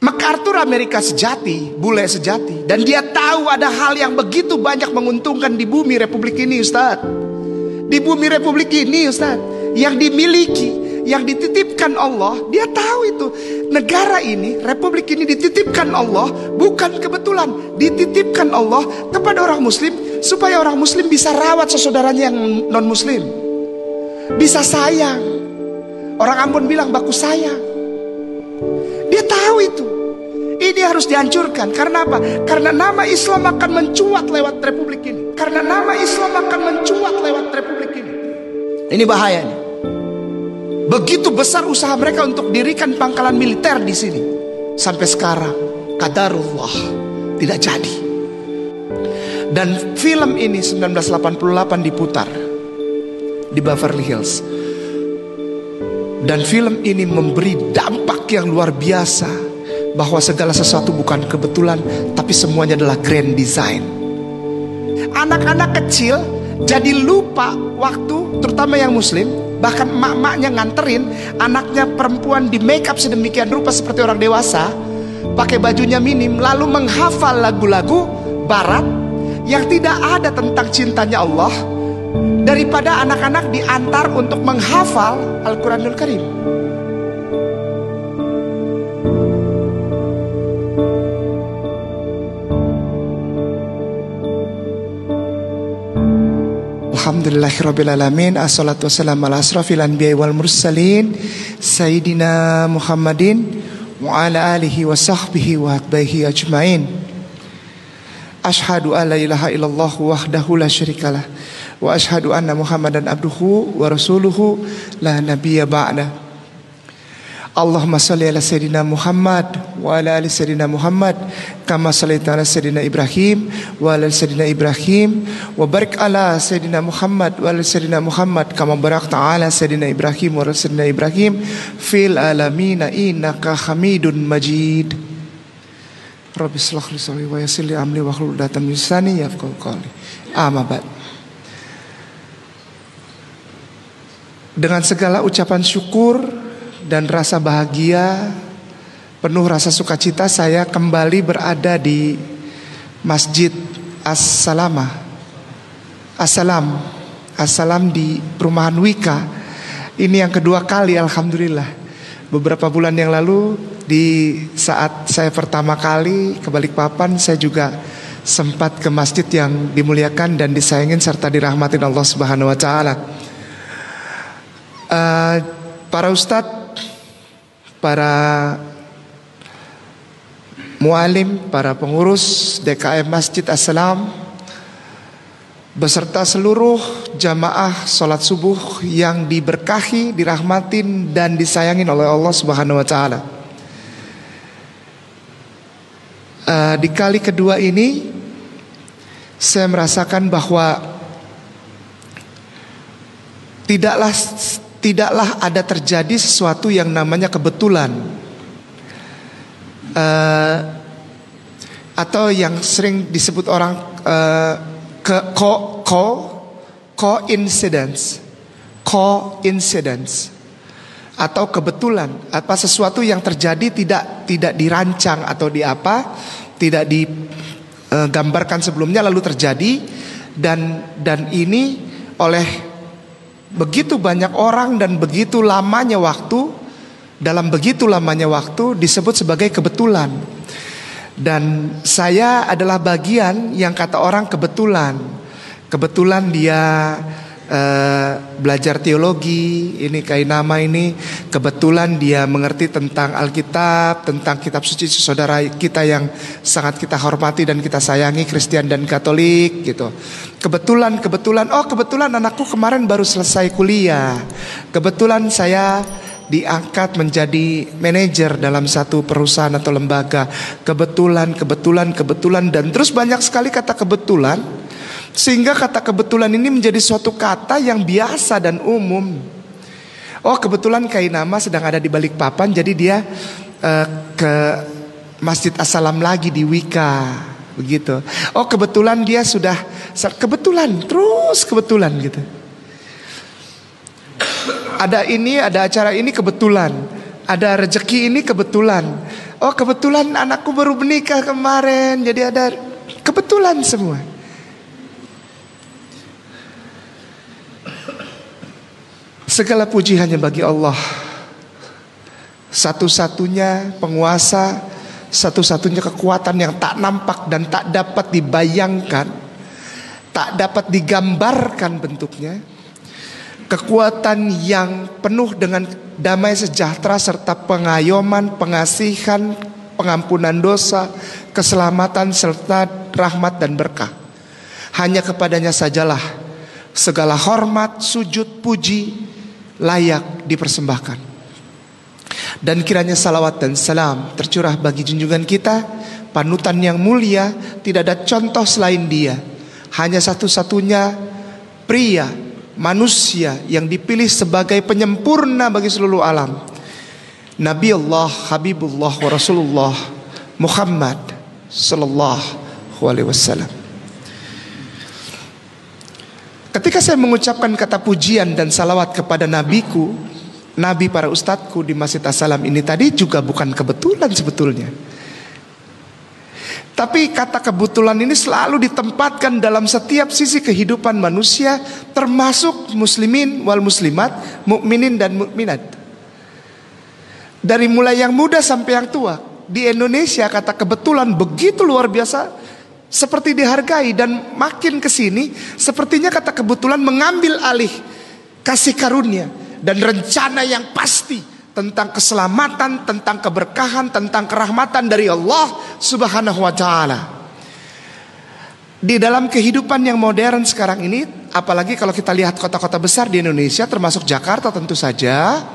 MacArthur Amerika sejati, bule sejati. Dan dia tahu ada hal yang begitu banyak menguntungkan di bumi Republik ini, Ustaz. Di bumi Republik ini, Ustaz, yang dimiliki, yang dititipkan Allah. Dia tahu itu. Negara ini, Republik ini dititipkan Allah, bukan kebetulan. Dititipkan Allah kepada orang Muslim, supaya orang Muslim bisa rawat sesaudaranya yang non Muslim, bisa sayang. Orang Ambon bilang baku sayang. Dia tahu itu. Ini harus dihancurkan. Karena apa? Karena nama Islam akan mencuat lewat Republik ini. Karena nama Islam akan mencuat lewat Republik ini. Ini bahayanya. Begitu besar usaha mereka untuk dirikan pangkalan militer di sini. Sampai sekarang, qadarullah, tidak jadi. Dan film ini 1988 diputar di Beverly Hills. Dan film ini memberi dampak yang luar biasa, bahwa segala sesuatu bukan kebetulan, tapi semuanya adalah grand design. Anak-anak kecil jadi lupa waktu, terutama yang Muslim. Bahkan emak-emaknya nganterin anaknya perempuan di make up sedemikian rupa seperti orang dewasa, pakai bajunya minim, lalu menghafal lagu-lagu barat yang tidak ada tentang cintanya Allah, daripada anak-anak diantar untuk menghafal Al-Quranul Karim. Alhamdulillahirrabbilalamin. Assalatu wassalamu ala asrafil anbiya wal mursalin Sayyidina Muhammadin wa ala alihi wa sahbihi wa atbaihi ajmain. Ashhadu an la ilaha illallah wahdahu la syarikalah, wa ashhadu anna Muhammadan abduhu wa rasuluhu la nabiyya ba'da. Allahumma salli ala Sayyidina Muhammad wa ala ali Sayyidina Muhammad kama sallaita ala Sayyidina Ibrahim wa ala Sayyidina Ibrahim wa barik ala Sayyidina Muhammad wa ala Sayyidina Muhammad kama barakta ala Sayyidina Ibrahim wa ala Sayyidina Ibrahim fil alamina innaka Hamidun Majid. Rabbi shrah li sadri wa yassir li amri wahlul 'uqdatam min lisani yafqahu qawli. Amma ba'd. Dengan segala ucapan syukur dan rasa bahagia, penuh rasa sukacita, saya kembali berada di Masjid As-Salamah. Assalam di Perumahan Wika. Ini yang kedua kali, alhamdulillah. Beberapa bulan yang lalu, di saat saya pertama kali ke Balikpapan, saya juga sempat ke masjid yang dimuliakan dan disayangin serta dirahmatin Allah Subhanahu wa taala. Para ustadz, para mualim, para pengurus DKM Masjid As-Salam, beserta seluruh jamaah sholat subuh yang diberkahi, dirahmatin dan disayangin oleh Allah Subhanahu wa taala. Di kali kedua ini saya merasakan bahwa tidaklah ada terjadi sesuatu yang namanya kebetulan, atau yang sering disebut orang coincidence, atau kebetulan, apa sesuatu yang terjadi tidak dirancang atau tidak digambarkan sebelumnya lalu terjadi, dan ini oleh begitu banyak orang dan begitu lamanya waktu, dalam begitu lamanya waktu disebut sebagai kebetulan. Dan saya adalah bagian yang kata orang kebetulan. Kebetulan dia belajar teologi, ini kayak nama ini. Kebetulan dia mengerti tentang Alkitab, tentang kitab suci saudara kita yang sangat kita hormati dan kita sayangi, Kristen dan Katolik gitu. Kebetulan, oh kebetulan anakku kemarin baru selesai kuliah. Kebetulan saya diangkat menjadi manajer dalam satu perusahaan atau lembaga. Kebetulan, dan terus banyak sekali kata kebetulan. Sehingga kata kebetulan ini menjadi suatu kata yang biasa dan umum. Oh kebetulan Kainama sedang ada di Balikpapan, jadi dia ke Masjid As-Salam lagi di Wika, begitu. Oh kebetulan dia sudah, kebetulan gitu. Ada acara ini kebetulan. Ada rezeki ini kebetulan. Oh kebetulan anakku baru menikah kemarin, jadi ada kebetulan semua. Segala puji hanya bagi Allah, satu-satunya penguasa, satu-satunya kekuatan yang tak nampak dan tak dapat dibayangkan, tak dapat digambarkan bentuknya. Kekuatan yang penuh dengan damai sejahtera serta pengayoman, pengasihan, pengampunan dosa, keselamatan serta rahmat dan berkah. Hanya kepadanya sajalah segala hormat, sujud, puji layak dipersembahkan. Dan kiranya salawat dan salam tercurah bagi junjungan kita, panutan yang mulia, tidak ada contoh selain dia. Hanya satu-satunya pria, manusia yang dipilih sebagai penyempurna bagi seluruh alam. Nabi Allah, Habibullah wa Rasulullah Muhammad sallallahu alaihi wasallam. Ketika saya mengucapkan kata pujian dan salawat kepada nabiku, nabi para ustadzku di Masjid As-Salam ini tadi juga bukan kebetulan sebetulnya. Tapi kata kebetulan ini selalu ditempatkan dalam setiap sisi kehidupan manusia, termasuk muslimin wal muslimat, mukminin dan mukminat. Dari mulai yang muda sampai yang tua. Di Indonesia kata kebetulan begitu luar biasa, seperti dihargai, dan makin kesini sepertinya kata kebetulan mengambil alih kasih karunia dan rencana yang pasti tentang keselamatan, tentang keberkahan, tentang kerahmatan dari Allah Subhanahu wa ta'ala. Di dalam kehidupan yang modern sekarang ini, apalagi kalau kita lihat kota-kota besar di Indonesia termasuk Jakarta tentu saja,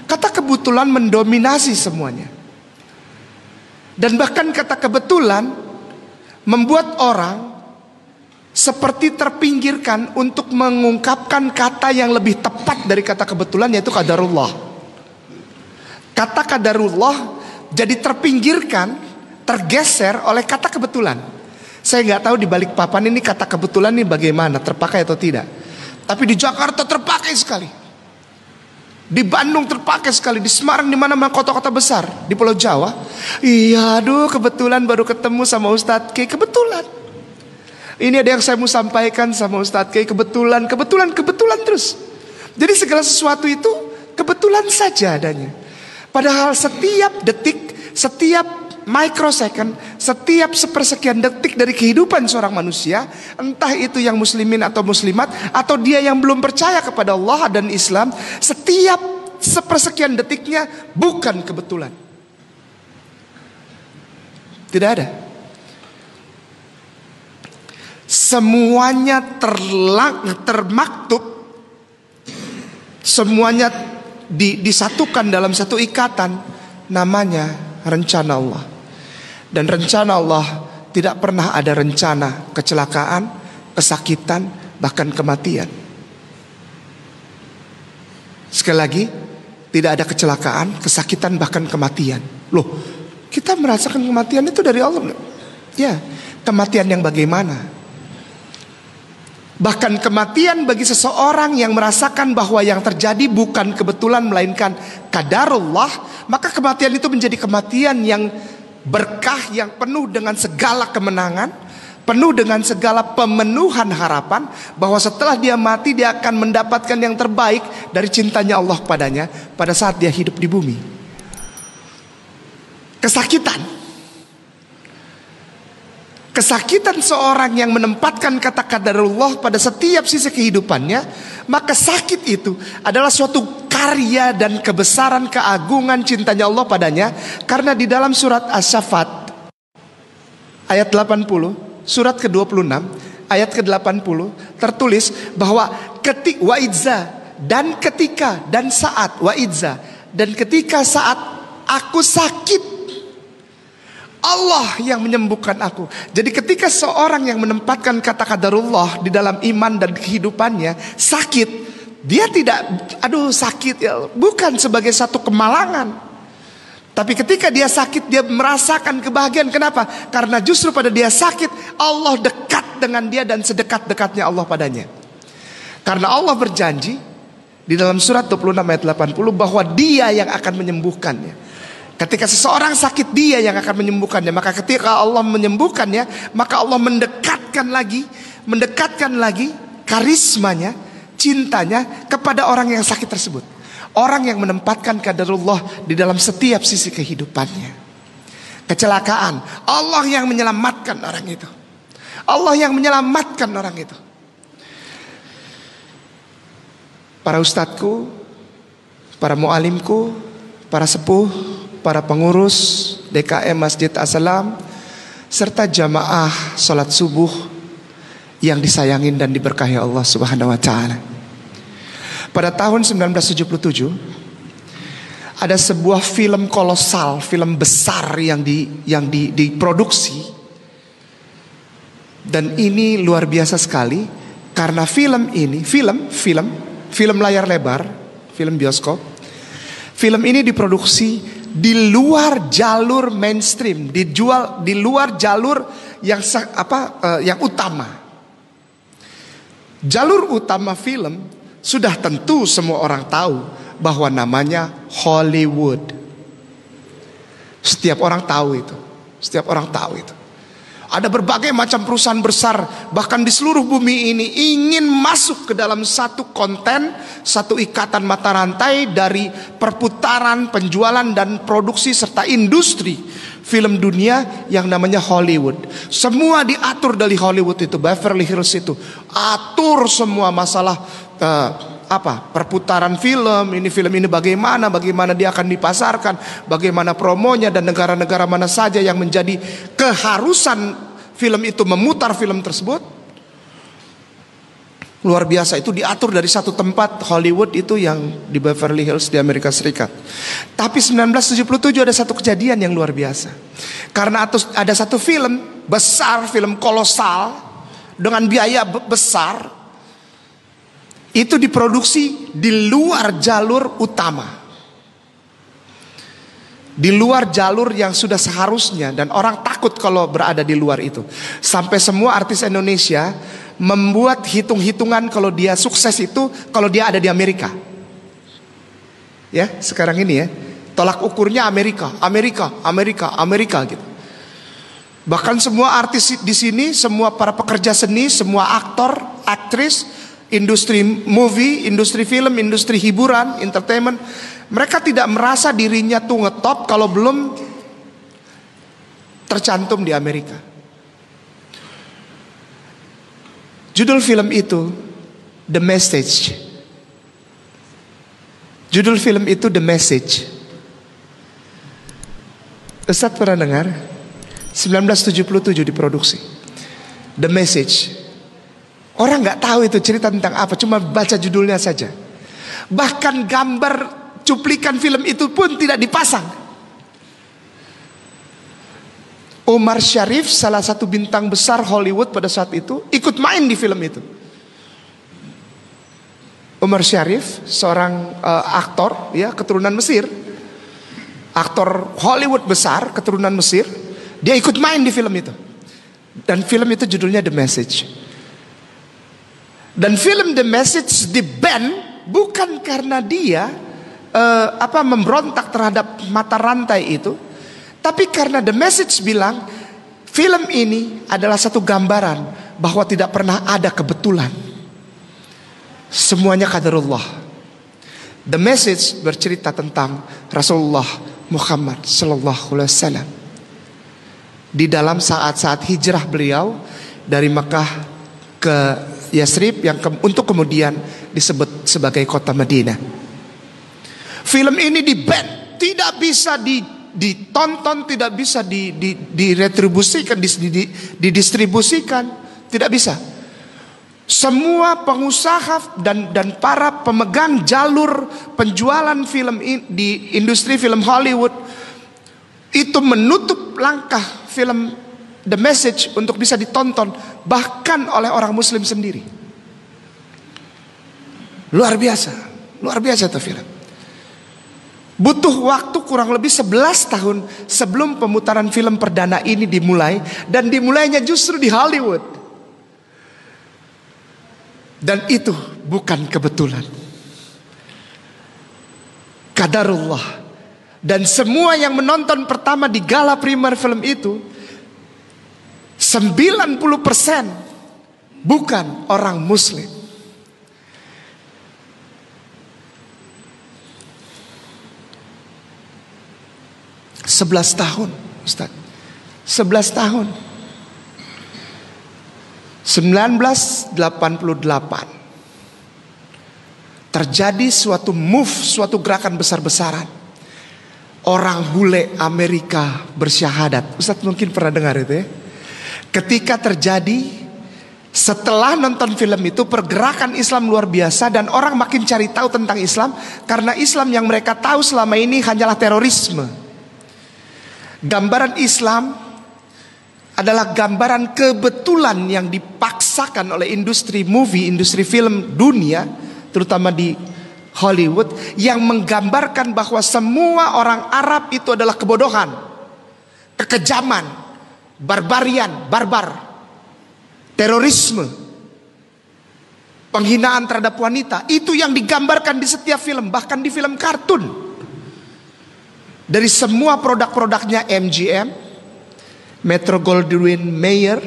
kata kebetulan mendominasi semuanya. Dan bahkan kata kebetulan membuat orang seperti terpinggirkan untuk mengungkapkan kata yang lebih tepat dari kata kebetulan, yaitu qadarullah. Kata qadarullah jadi terpinggirkan, tergeser oleh kata kebetulan. Saya nggak tahu di balik papan ini kata kebetulan ini bagaimana, terpakai atau tidak. Tapi di Jakarta terpakai sekali, di Bandung terpakai sekali, di Semarang, di mana-mana kota-kota besar, di Pulau Jawa. Iya, aduh kebetulan baru ketemu sama Ustadz K, kebetulan. Ini ada yang saya mau sampaikan sama Ustadz K, kebetulan terus. Jadi segala sesuatu itu kebetulan saja adanya. Padahal setiap detik, setiap microsecond, setiap sepersekian detik dari kehidupan seorang manusia, entah itu yang muslimin atau muslimat, atau dia yang belum percaya kepada Allah dan Islam, setiap sepersekian detiknya bukan kebetulan. Tidak ada. Semuanya termaktub, semuanya disatukan dalam satu ikatan, namanya rencana Allah. Dan rencana Allah tidak pernah ada rencana kecelakaan, kesakitan, bahkan kematian. Sekali lagi, tidak ada kecelakaan, kesakitan, bahkan kematian. Loh, kita merasakan kematian itu dari Allah. Ya, kematian yang bagaimana? Bahkan kematian bagi seseorang yang merasakan bahwa yang terjadi bukan kebetulan melainkan qadarullah, maka kematian itu menjadi kematian yang berkah, yang penuh dengan segala kemenangan, penuh dengan segala pemenuhan harapan bahwa setelah dia mati dia akan mendapatkan yang terbaik dari cintanya Allah padanya pada saat dia hidup di bumi. Kesakitan seorang yang menempatkan kata qadarullah pada setiap sisi kehidupannya, maka sakit itu adalah suatu karya dan kebesaran keagungan cintanya Allah padanya. Karena di dalam surat Asy-Syaffat ayat 80, surat ke-26 ayat ke-80 tertulis bahwa ketika saat aku sakit, Allah yang menyembuhkan aku. Jadi ketika seorang yang menempatkan kata qadarullah di dalam iman dan kehidupannya sakit, dia tidak sakit ya, bukan sebagai satu kemalangan. Tapi ketika dia sakit, dia merasakan kebahagiaan. Kenapa? Karena justru pada dia sakit, Allah dekat dengan dia dan sedekat-dekatnya Allah padanya. Karena Allah berjanji, Di dalam surat 26 ayat 80 bahwa Dia yang akan menyembuhkannya. Ketika seseorang sakit, Dia yang akan menyembuhkannya. Maka ketika Allah menyembuhkannya, maka Allah mendekatkan lagi karismanya, cintanya kepada orang yang sakit tersebut. Orang yang menempatkan qadarullah di dalam setiap sisi kehidupannya. Kecelakaan, Allah yang menyelamatkan orang itu. Allah yang menyelamatkan orang itu. Para ustadzku, para mualimku, para sepuh, para pengurus DKM Masjid As-Salam, serta jamaah salat subuh yang disayangin dan diberkahi Allah Subhanahu wa taala. Pada tahun 1977 ada sebuah film kolosal, film besar yang diproduksi. Dan ini luar biasa sekali karena film layar lebar, film bioskop. Film ini diproduksi di luar jalur mainstream, dijual di luar jalur yang utama. Jalur utama film sudah tentu semua orang tahu bahwa namanya Hollywood. Setiap orang tahu itu. Ada berbagai macam perusahaan besar bahkan di seluruh bumi ini ingin masuk ke dalam satu konten, satu ikatan mata rantai dari perputaran, penjualan dan produksi serta industri film dunia yang namanya Hollywood. Semua diatur dari Hollywood itu, Beverly Hills itu. Atur semua masalah perputaran film ini bagaimana dia akan dipasarkan, bagaimana promonya dan negara-negara mana saja yang menjadi keharusan film itu memutar film tersebut. Luar biasa, itu diatur dari satu tempat Hollywood itu yang di Beverly Hills di Amerika Serikat. Tapi 1977 ada satu kejadian yang luar biasa. Karena ada satu film besar, film kolosal dengan biaya besar, itu diproduksi di luar jalur utama, di luar jalur yang sudah seharusnya, dan orang takut kalau berada di luar itu. Sampai semua artis Indonesia membuat hitung-hitungan kalau dia sukses itu kalau dia ada di Amerika. Ya, sekarang ini ya, tolak ukurnya Amerika gitu. Bahkan semua artis di sini, semua para pekerja seni, semua aktor, aktris, industri movie, industri film, industri hiburan, entertainment, mereka tidak merasa dirinya tuh ngetop kalau belum tercantum di Amerika. Judul film itu The Message. Judul film itu The Message. Ustadz pernah dengar? 1977 diproduksi The Message. Orang gak tahu itu cerita tentang apa, cuma baca judulnya saja. Bahkan gambar cuplikan film itu pun tidak dipasang. Omar Sharif, salah satu bintang besar Hollywood pada saat itu, ikut main di film itu. Omar Sharif, seorang aktor, ya, keturunan Mesir, aktor Hollywood besar, keturunan Mesir, dia ikut main di film itu. Dan film itu judulnya The Message. Dan film The Message di-ban bukan karena dia memberontak terhadap mata rantai itu, tapi karena The Message bilang film ini adalah satu gambaran bahwa tidak pernah ada kebetulan. Semuanya qadarullah. The Message bercerita tentang Rasulullah Muhammad sallallahu alaihi wasallam di dalam saat-saat hijrah beliau dari Mekah ke Yasrib yang untuk kemudian disebut sebagai kota Madinah. Film ini di-ban, tidak bisa ditonton, tidak bisa diretribusikan, didistribusikan, tidak bisa. Semua pengusaha dan para pemegang jalur penjualan film di industri film Hollywood itu menutup langkah film The Message untuk bisa ditonton bahkan oleh orang Muslim sendiri. Luar biasa tuh film. Butuh waktu kurang lebih 11 tahun sebelum pemutaran film perdana ini dimulai, dan dimulainya justru di Hollywood. Dan itu bukan kebetulan. Qadarullah. Dan semua yang menonton pertama di gala primer film itu 90% bukan orang Muslim. Sebelas tahun, Ustaz. 11 tahun. 1988 terjadi suatu move, suatu gerakan besar-besaran. Orang bule Amerika bersyahadat. Ustaz mungkin pernah dengar itu ya. Ketika terjadi, setelah nonton film itu, pergerakan Islam luar biasa dan orang makin cari tahu tentang Islam, karena Islam yang mereka tahu selama ini hanyalah terorisme. Gambaran Islam adalah gambaran kebetulan yang dipaksakan oleh industri movie, industri film dunia, terutama di Hollywood, yang menggambarkan bahwa semua orang Arab itu adalah kebodohan, kekejaman, barbarian, barbar, terorisme, penghinaan terhadap wanita. Itu yang digambarkan di setiap film, bahkan di film kartun. Dari semua produk-produknya MGM, Metro Goldwyn Mayer,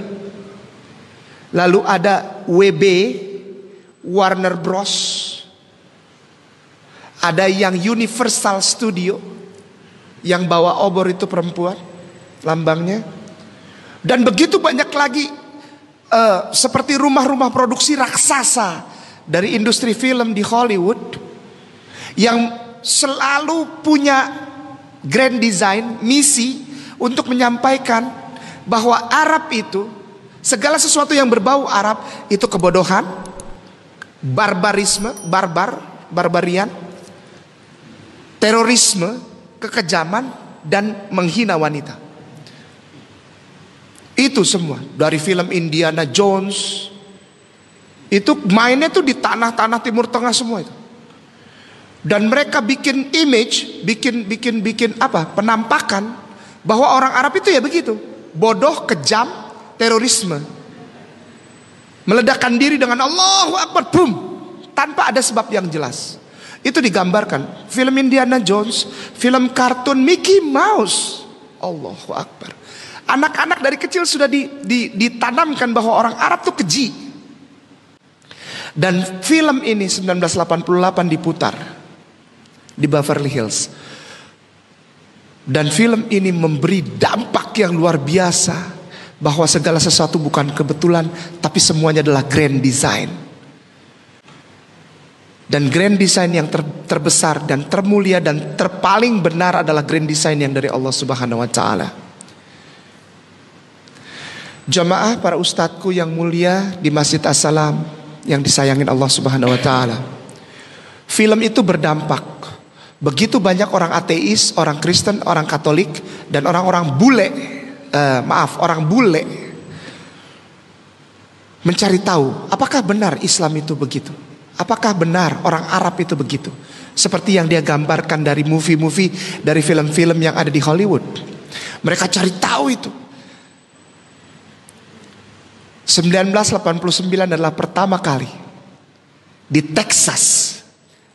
lalu ada WB, Warner Bros, ada yang Universal Studio, yang bawa obor itu perempuan, lambangnya. Dan begitu banyak lagi seperti rumah-rumah produksi raksasa dari industri film di Hollywood, yang selalu punya grand design, misi untuk menyampaikan bahwa Arab itu, segala sesuatu yang berbau Arab itu kebodohan, barbarisme, barbarian, terorisme, kekejaman, dan menghina wanita. Itu semua dari film Indiana Jones. Itu mainnya tuh di tanah-tanah Timur Tengah semua itu. Dan mereka bikin image, bikin apa? Penampakan bahwa orang Arab itu ya begitu, bodoh, kejam, terorisme, meledakkan diri dengan Allahu Akbar, boom, tanpa ada sebab yang jelas. Itu digambarkan film Indiana Jones, film kartun Mickey Mouse. Allahu Akbar. Anak-anak dari kecil sudah ditanamkan bahwa orang Arab tuh keji. Dan film ini 1988 diputar di Beverly Hills. Dan film ini memberi dampak yang luar biasa, bahwa segala sesuatu bukan kebetulan, tapi semuanya adalah grand design. Dan grand design yang terbesar dan termulia dan terpaling benar adalah grand design yang dari Allah Subhanahu wa taala. Jamaah para ustadzku yang mulia di Masjid As-Salam yang disayangin Allah Subhanahu wa taala. Film itu berdampak. Begitu banyak orang ateis, orang Kristen, orang Katolik, dan orang-orang bule, orang bule mencari tahu apakah benar Islam itu begitu, apakah benar orang Arab itu begitu, seperti yang dia gambarkan dari movie-movie, dari film-film yang ada di Hollywood. Mereka cari tahu itu. 1989 adalah pertama kali di Texas,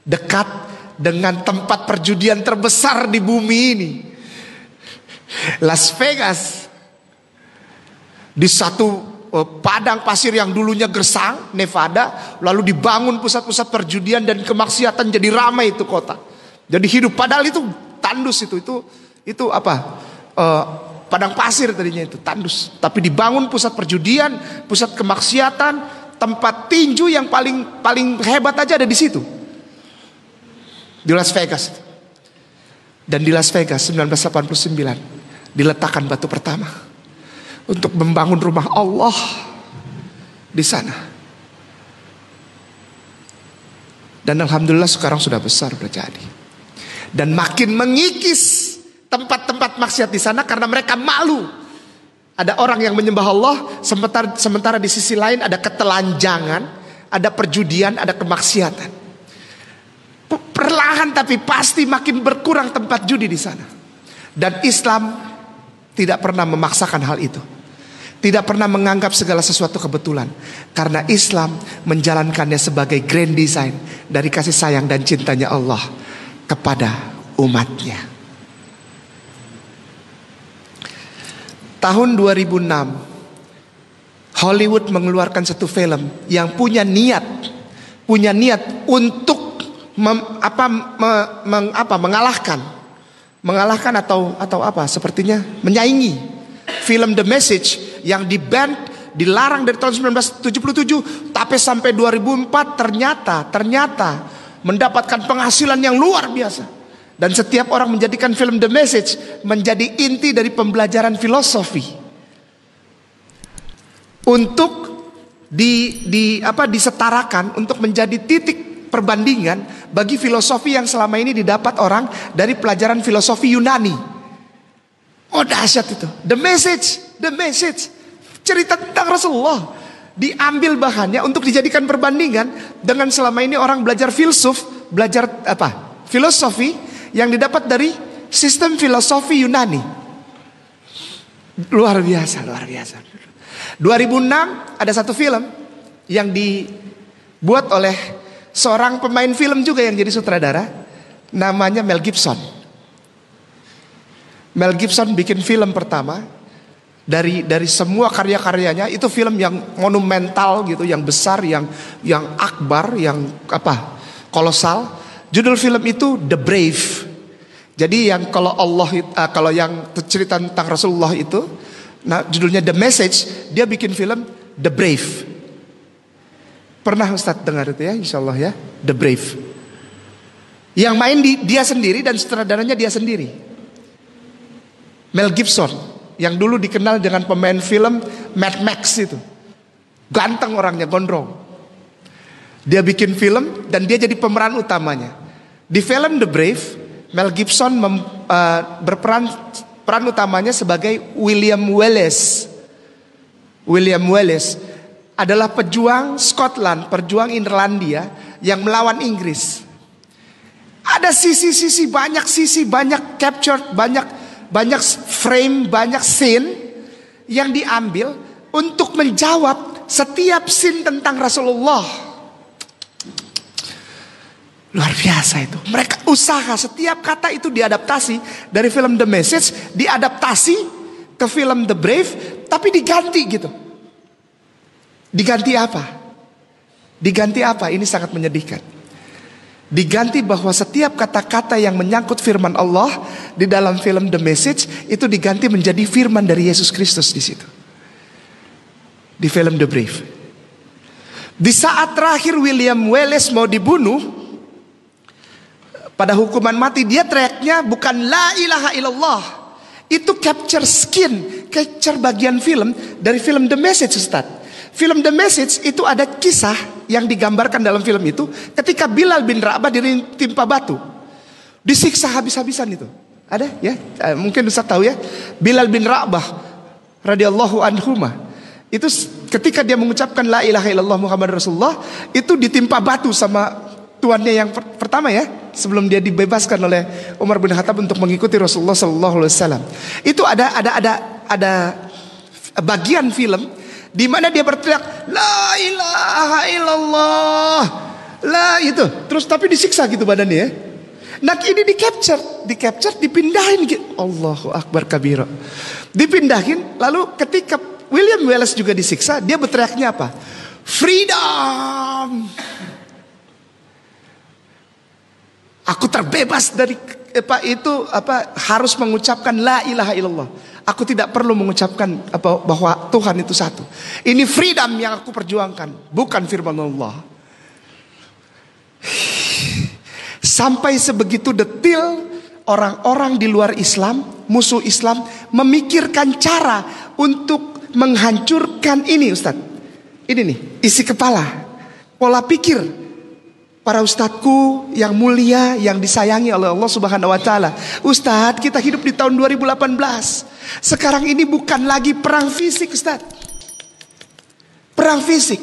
dekat dengan tempat perjudian terbesar di bumi ini, Las Vegas, di satu padang pasir yang dulunya gersang, Nevada, lalu dibangun pusat-pusat perjudian dan kemaksiatan, jadi ramai itu kota, jadi hidup. Padahal itu tandus, itu apa? Padang pasir tadinya itu tandus, tapi dibangun pusat perjudian, pusat kemaksiatan, tempat tinju yang paling hebat aja ada di situ. Di Las Vegas. Dan di Las Vegas 1989 diletakkan batu pertama untuk membangun rumah Allah di sana. Dan alhamdulillah sekarang sudah besar terjadi. Dan makin mengikis tempat-tempat maksiat di sana karena mereka malu. Ada orang yang menyembah Allah, sementara di sisi lain ada ketelanjangan, ada perjudian, ada kemaksiatan. Perlahan tapi pasti makin berkurang tempat judi di sana. Dan Islam tidak pernah memaksakan hal itu. Tidak pernah menganggap segala sesuatu kebetulan. Karena Islam menjalankannya sebagai grand design dari kasih sayang dan cintanya Allah kepada umatnya. Tahun 2006 Hollywood mengeluarkan satu film yang punya niat untuk mengalahkan atau apa sepertinya menyaingi film The Message yang di-ban, dilarang dari tahun 1977, tapi sampai 2004 ternyata mendapatkan penghasilan yang luar biasa. Dan setiap orang menjadikan film The Message menjadi inti dari pembelajaran filosofi untuk disetarakan untuk menjadi titik perbandingan bagi filosofi yang selama ini didapat orang dari pelajaran filosofi Yunani. Oh, dahsyat itu. The Message, cerita tentang Rasulullah, diambil bahannya untuk dijadikan perbandingan dengan selama ini orang belajar filosofi yang didapat dari sistem filosofi Yunani. Luar biasa. 2006 ada satu film yang dibuat oleh seorang pemain film juga yang jadi sutradara, namanya Mel Gibson. Mel Gibson bikin film pertama dari semua karya-karyanya, itu film yang monumental gitu, yang besar, yang akbar, yang kolosal. Judul film itu The Brave. Jadi yang kalau yang cerita tentang Rasulullah itu, nah judulnya The Message, dia bikin film The Brave. Pernah Ustadz dengar itu ya, insyaallah ya, The Brave. Yang main dia sendiri dan sutradaranya dia sendiri. Mel Gibson yang dulu dikenal dengan pemain film Mad Max itu. Ganteng orangnya, gondrong. Dia bikin film dan dia jadi pemeran utamanya. Di film The Brave, Mel Gibson berperan utamanya sebagai William Wallace. William Wallace adalah pejuang Scotland, pejuang Irlandia yang melawan Inggris. Ada sisi banyak capture, banyak frame, banyak scene yang diambil untuk menjawab setiap scene tentang Rasulullah. Luar biasa itu. Mereka usaha setiap kata itu diadaptasi dari film The Message, diadaptasi ke film The Brave, tapi diganti gitu. Diganti apa? Ini sangat menyedihkan. Diganti bahwa setiap kata-kata yang menyangkut firman Allah di dalam film The Message itu diganti menjadi firman dari Yesus Kristus di situ. Di film The Brave. Di saat terakhir William Wallace mau dibunuh pada hukuman mati, dia teriaknya bukan la ilaha illallah. Itu capture bagian film dari film The Message, Ustaz. Film The Message itu ada kisah yang digambarkan dalam film itu ketika Bilal bin Rabah ditimpa batu, disiksa habis-habisan itu. Ada ya? Mungkin Ustaz tahu ya. Bilal bin Rabah radhiyallahu anhuma itu ketika dia mengucapkan la ilaha illallah Muhammad Rasulullah, itu ditimpa batu sama tuannya yang pertama ya, sebelum dia dibebaskan oleh Umar bin Khattab untuk mengikuti Rasulullah sallallahu alaihi wasallam. Itu ada bagian film di mana dia berteriak la ilaha illallah, itu terus tapi disiksa gitu badannya ya. Nah ini di capture dipindahin gitu. Allahu akbar kabira. Dipindahin, lalu ketika William Wallace juga disiksa, dia berteriaknya apa? Freedom. Aku terbebas dari harus mengucapkan la ilaha illallah. Aku tidak perlu mengucapkan bahwa Tuhan itu satu. Ini freedom yang aku perjuangkan, bukan firman Allah. Sampai sebegitu detil orang-orang di luar Islam, musuh Islam, memikirkan cara untuk menghancurkan ini, Ustaz. Ini nih, isi kepala, pola pikir para ustadzku yang mulia, yang disayangi oleh Allah Subhanahu wa taala. Ustadz, kita hidup di tahun 2018. Sekarang ini bukan lagi perang fisik, Ustadz. Perang fisik.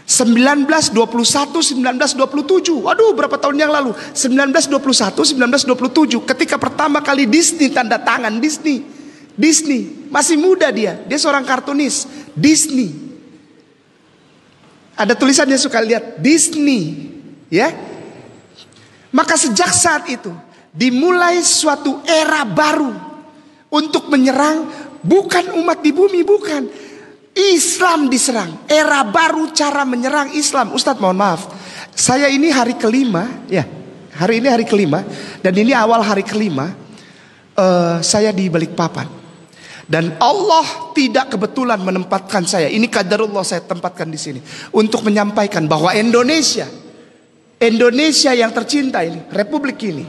1921, 1927. Waduh, berapa tahun yang lalu? 1921, 1927. Ketika pertama kali Disney tanda tangan, Disney. Masih muda dia seorang kartunis. Disney. Ada tulisannya, suka lihat Disney. Ya, Maka sejak saat itu dimulai suatu era baru untuk menyerang bukan umat di bumi, bukan. Islam diserang. Era baru cara menyerang Islam. Ustadz mohon maaf, saya ini hari kelima, ya hari ini hari kelima, dan ini awal hari kelima saya di Balikpapan. Dan Allah tidak kebetulan menempatkan saya, ini qadarullah saya tempatkan di sini untuk menyampaikan bahwa Indonesia yang tercinta ini, republik ini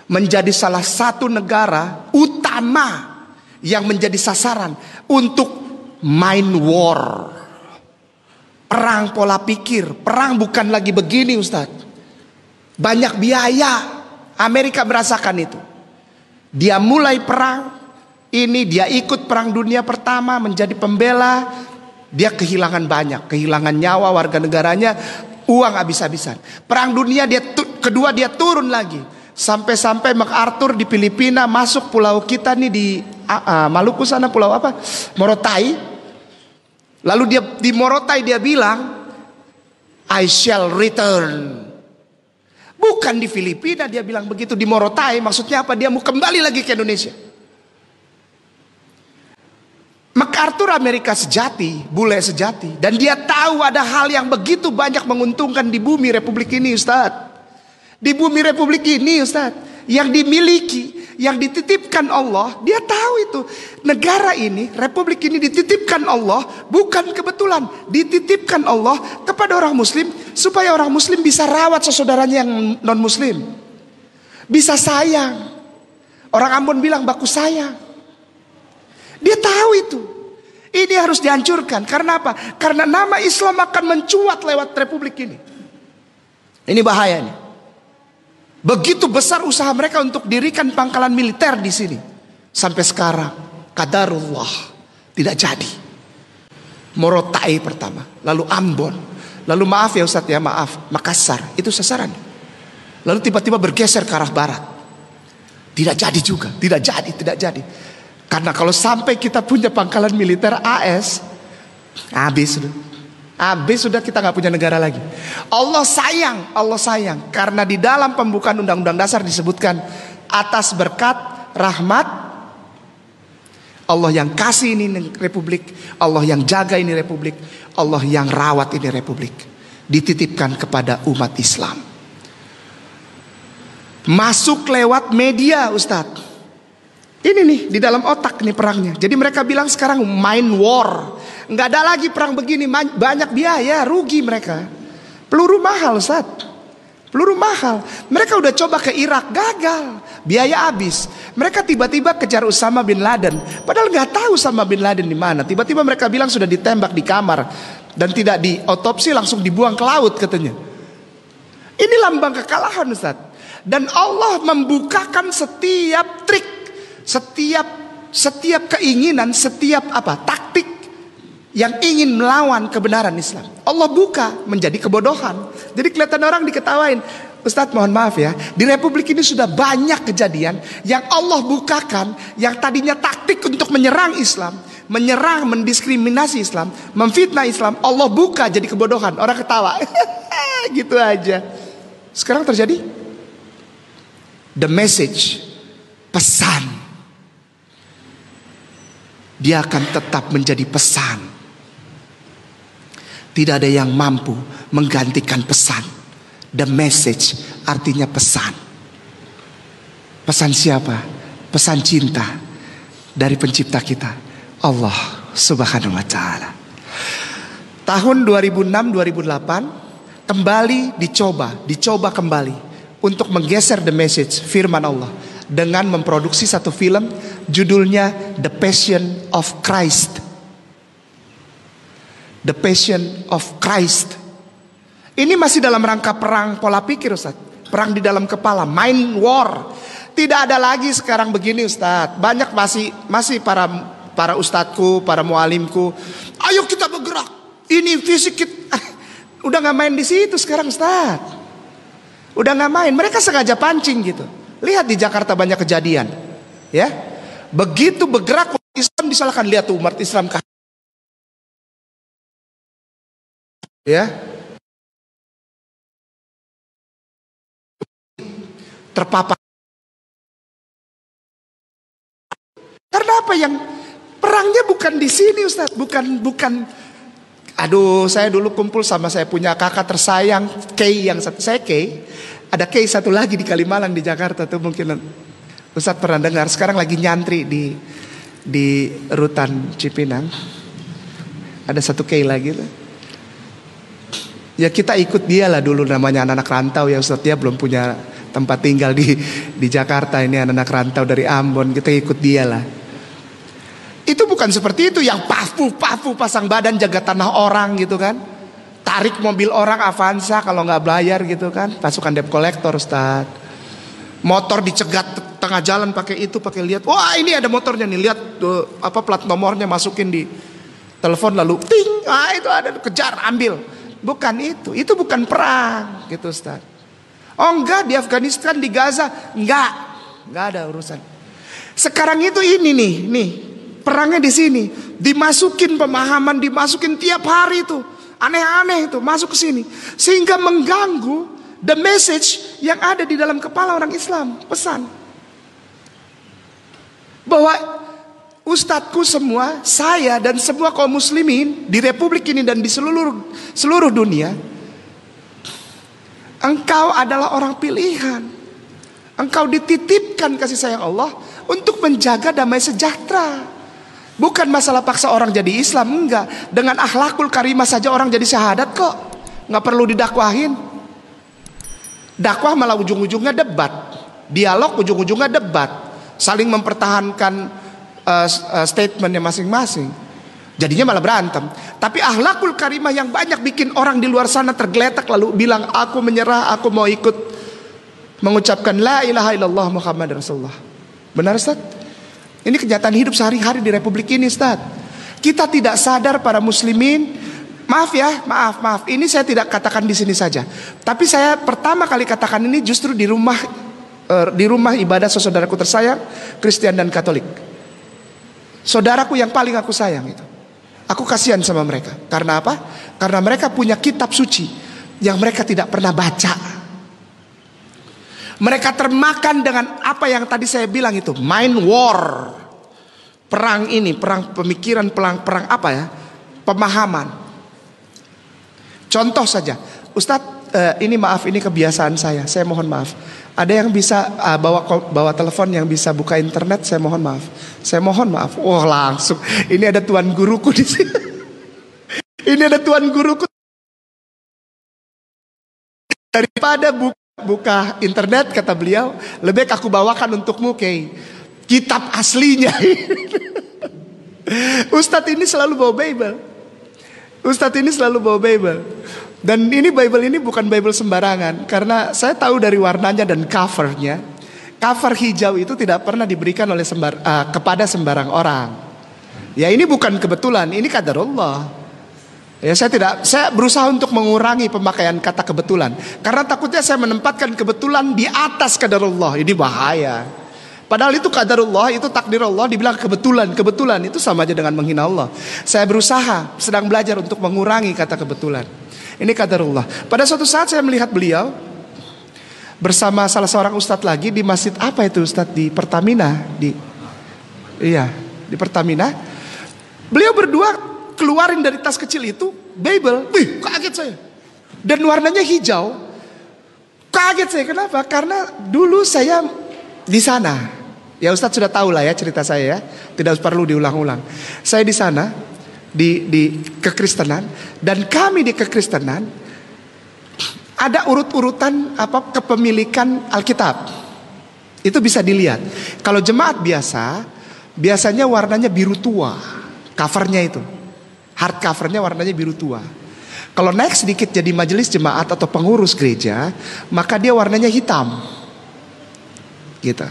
menjadi salah satu negara utama yang menjadi sasaran untuk mind war. Perang pola pikir, perang bukan lagi begini Ustadz. Banyak biaya, Amerika merasakan itu. Dia mulai perang, ini dia ikut perang dunia pertama menjadi pembela. Dia kehilangan banyak, kehilangan nyawa warga negaranya, uang habis-habisan. Perang dunia kedua dia turun lagi. Sampai-sampai MacArthur di Filipina masuk pulau kita nih di Maluku sana, pulau apa? Morotai. Lalu dia di Morotai dia bilang, I shall return. Bukan di Filipina dia bilang begitu, di Morotai. Maksudnya apa? Dia mau kembali lagi ke Indonesia. MacArthur Amerika sejati, bule sejati. Dan dia tahu ada hal yang begitu banyak menguntungkan di bumi republik ini Ustadz. Di bumi republik ini Ustadz, yang dimiliki, yang dititipkan Allah, dia tahu itu. Negara ini, republik ini dititipkan Allah, bukan kebetulan. Dititipkan Allah kepada orang muslim, supaya orang muslim bisa rawat saudaranya yang non muslim. Bisa sayang. Orang Ambon bilang baku sayang. Dia tahu itu. Ini harus dihancurkan. Karena apa? Karena nama Islam akan mencuat lewat republik ini. Ini bahayanya. Begitu besar usaha mereka untuk dirikan pangkalan militer di sini. Sampai sekarang, qadarullah tidak jadi. Morotai pertama, lalu Ambon, lalu maaf ya Ustadz ya, maaf, Makassar, itu sasaran. Lalu tiba-tiba bergeser ke arah barat. Tidak jadi juga, tidak jadi. Karena kalau sampai kita punya pangkalan militer AS, habis sudah kita nggak punya negara lagi. Allah sayang, karena di dalam pembukaan Undang-Undang Dasar disebutkan atas berkat rahmat Allah yang kasih ini republik, Allah yang jaga ini republik, Allah yang rawat ini republik, dititipkan kepada umat Islam. Masuk lewat media Ustadz. Ini nih di dalam otak nih perangnya. Jadi mereka bilang sekarang mind war. Nggak ada lagi perang begini, banyak biaya, rugi mereka. Peluru mahal Ustaz. Peluru mahal. Mereka udah coba ke Irak, gagal. Biaya habis. Mereka tiba-tiba kejar Usama bin Laden. Padahal nggak tahu Usama bin Laden di mana. Tiba-tiba mereka bilang sudah ditembak di kamar. Dan tidak diotopsi, langsung dibuang ke laut katanya. Ini lambang kekalahan Ustaz. Dan Allah membukakan setiap trik, setiap keinginan, setiap taktik yang ingin melawan kebenaran Islam. Allah buka menjadi kebodohan. Jadi kelihatan orang diketawain. Ustadz mohon maaf ya, di republik ini sudah banyak kejadian yang Allah bukakan, yang tadinya taktik untuk menyerang Islam, menyerang, mendiskriminasi Islam, memfitnah Islam, Allah buka jadi kebodohan. Orang ketawa. Gitu aja. Sekarang terjadi the message, pesan. Dia akan tetap menjadi pesan. Tidak ada yang mampu menggantikan pesan. The message artinya pesan. Pesan siapa? Pesan cinta dari pencipta kita, Allah Subhanahu wa taala. Tahun 2006-2008 kembali dicoba kembali untuk menggeser the message firman Allah dengan memproduksi satu film judulnya The Passion of Christ. The Passion of Christ. Ini masih dalam rangka perang pola pikir Ustaz. Perang di dalam kepala, mind war. Tidak ada lagi sekarang begini Ustaz. Banyak masih para ustadzku, para mualimku, ayo kita bergerak. Ini fisik kita. Udah gak main di situ sekarang Ustaz. Udah gak main. Mereka sengaja pancing gitu. Lihat di Jakarta banyak kejadian. Ya. Begitu bergerak Islam disalahkan. Lihat tuh umat Islam. Ya. terpapar. Karena apa, yang perangnya bukan di sini Ustaz, bukan. Aduh, saya dulu kumpul sama saya punya kakak tersayang, Kay yang satu, saya Kay. Ada Kay satu lagi di Kalimalang di Jakarta tuh, mungkin Ustaz pernah dengar. Sekarang lagi nyantri di Rutan Cipinang. Ada satu Kay lagi tuh. Ya kita ikut dia lah dulu, namanya anak-anak rantau ya Ustaz. Dia belum punya tempat tinggal di Jakarta, ini anak-anak rantau dari Ambon, kita ikut dia lah. Itu bukan seperti itu yang pafu pasang badan jaga tanah orang gitu kan. Tarik mobil orang Avanza kalau nggak bayar gitu kan. Pasukan debt collector Ustaz. Motor dicegat tengah jalan pakai lihat. Wah, ini ada motornya nih, lihat plat nomornya, masukin di telepon lalu ting. Ah, itu ada, kejar, ambil. Bukan itu. Itu bukan perang gitu Ustaz. Oh enggak, di Afghanistan, di Gaza enggak ada urusan. Sekarang itu ini nih. Perangnya di sini, dimasukin pemahaman, dimasukin tiap hari itu, aneh-aneh itu masuk ke sini, sehingga mengganggu the message yang ada di dalam kepala orang Islam. Pesan bahwa ustadzku semua, saya dan semua kaum muslimin di Republik ini dan di seluruh dunia, engkau adalah orang pilihan. Engkau dititipkan kasih sayang Allah untuk menjaga damai sejahtera. Bukan masalah paksa orang jadi Islam, enggak. Dengan akhlakul karimah saja orang jadi syahadat kok. Nggak perlu didakwahin. Dakwah malah ujung-ujungnya debat. Dialog ujung-ujungnya debat. Saling mempertahankan statementnya masing-masing. Jadinya malah berantem. Tapi akhlakul karimah yang banyak bikin orang di luar sana tergeletak lalu bilang, aku menyerah, aku mau ikut mengucapkan la ilaha illallah Muhammad Rasulullah. Benar Ustaz? Ini kenyataan hidup sehari-hari di Republik ini Ustaz. Kita tidak sadar para muslimin. Maaf ya, maaf. Ini saya tidak katakan di sini saja. Tapi saya pertama kali katakan ini justru di rumah ibadah saudaraku tersayang, Kristen dan Katolik. Saudaraku yang paling aku sayang itu. Aku kasihan sama mereka. Karena apa? Karena mereka punya kitab suci yang mereka tidak pernah baca. Mereka termakan dengan apa yang tadi saya bilang itu, mind war. Perang ini, perang pemikiran, perang apa ya? Pemahaman. Contoh saja, Ustadz, ini maaf, ini kebiasaan saya mohon maaf. Ada yang bisa bawa telepon, yang bisa buka internet, saya mohon maaf. Oh langsung, ini ada tuan guruku di sini. Ini ada tuan guruku. Daripada buka internet, kata beliau, lebih baik aku bawakan untukmu kitab aslinya. Ustadz ini selalu bawa Bible. Dan ini Bible ini bukan Bible sembarangan, karena saya tahu dari warnanya dan covernya. Cover hijau itu tidak pernah diberikan oleh kepada sembarang orang. Ya ini bukan kebetulan, ini qadarullah. Ya saya berusaha untuk mengurangi pemakaian kata kebetulan, karena takutnya saya menempatkan kebetulan di atas qadarullah. Ini bahaya. Padahal itu qadarullah, itu takdir Allah, dibilang kebetulan itu sama aja dengan menghina Allah. Saya berusaha, sedang belajar untuk mengurangi kata kebetulan. Ini qadarullah. Pada suatu saat saya melihat beliau bersama salah seorang ustadz lagi di masjid apa itu Ustadz, di Pertamina, di Pertamina. Beliau berdua keluarin dari tas kecil itu Bible. Wih, kaget saya. Dan warnanya hijau. Kaget saya, kenapa? Karena dulu saya di sana. Ya Ustadz sudah tahu lah ya cerita saya ya. Tidak perlu diulang-ulang. Saya di sana di kekristenan, dan kami di kekristenan ada urut-urutan kepemilikan Alkitab. Itu bisa dilihat. Kalau jemaat biasanya warnanya biru tua. Covernya itu. Hard covernya warnanya biru tua. Kalau naik sedikit jadi majelis jemaat atau pengurus gereja, maka dia warnanya hitam. Gitu.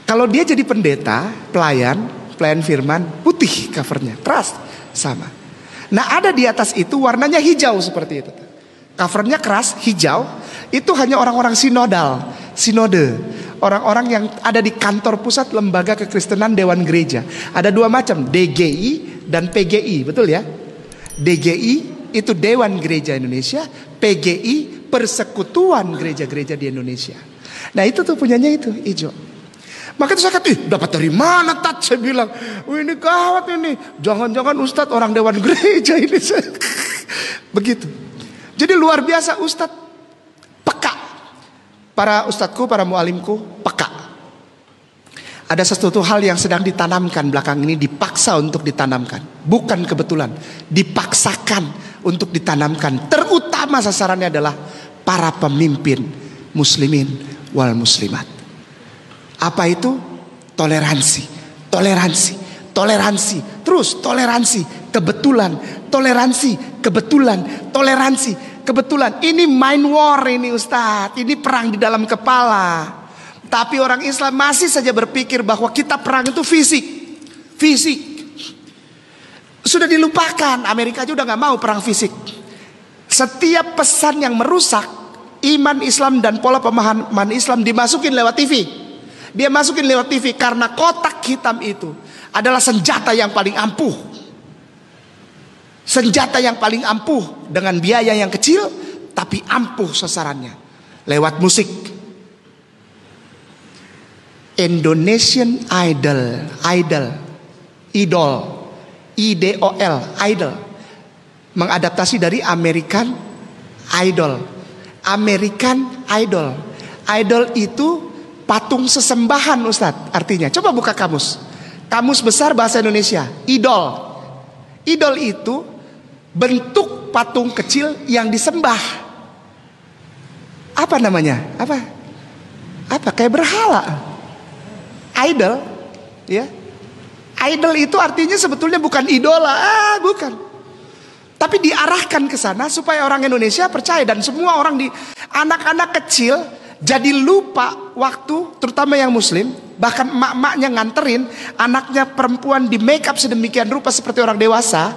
Kalau dia jadi pendeta, pelayan firman, putih covernya, keras, sama. Nah ada di atas itu warnanya hijau seperti itu. Covernya keras, hijau. Itu hanya orang-orang sinode. Orang-orang yang ada di kantor pusat lembaga kekristenan Dewan Gereja. Ada dua macam, DGI dan PGI, betul ya? DGI itu Dewan Gereja Indonesia, PGI Persekutuan Gereja-Gereja di Indonesia. Nah itu tuh punyanya itu hijau. Maka itu saya kata, dapat dari mana Tat? Saya bilang, ini gawat ini. Jangan-jangan Ustadz orang dewan gereja ini. Begitu. Jadi luar biasa Ustadz. Peka. Para ustadzku, para mualimku, peka. Ada sesuatu hal yang sedang ditanamkan belakang ini, dipaksa untuk ditanamkan. Bukan kebetulan, dipaksakan untuk ditanamkan. Terutama sasarannya adalah para pemimpin muslimin wal muslimat. Apa itu? Toleransi, toleransi, toleransi. Terus toleransi, kebetulan, toleransi, kebetulan, toleransi, kebetulan. Ini mind war ini Ustadz. Ini perang di dalam kepala. Tapi orang Islam masih saja berpikir bahwa kita perang itu fisik. Fisik. Sudah dilupakan. Amerika aja udah gak mau perang fisik. Setiap pesan yang merusak iman Islam dan pola pemahaman Islam dimasukin lewat TV. Dia masukin lewat TV karena kotak hitam itu adalah senjata yang paling ampuh. Senjata yang paling ampuh dengan biaya yang kecil tapi ampuh sasarannya. Lewat musik. Indonesian Idol, idol, IDOL, idol, mengadaptasi dari American Idol. American Idol, idol itu patung sesembahan Ustadz. Artinya, coba buka kamus, kamus besar bahasa Indonesia. Idol, idol itu bentuk patung kecil yang disembah. Apa namanya? Apa? Kayak berhala. Idol, ya. Idol itu artinya sebetulnya bukan idola, bukan. Tapi diarahkan ke sana supaya orang Indonesia percaya dan semua orang anak-anak kecil jadi lupa waktu, terutama yang Muslim, bahkan emak-emaknya nganterin anaknya perempuan di make up sedemikian rupa seperti orang dewasa,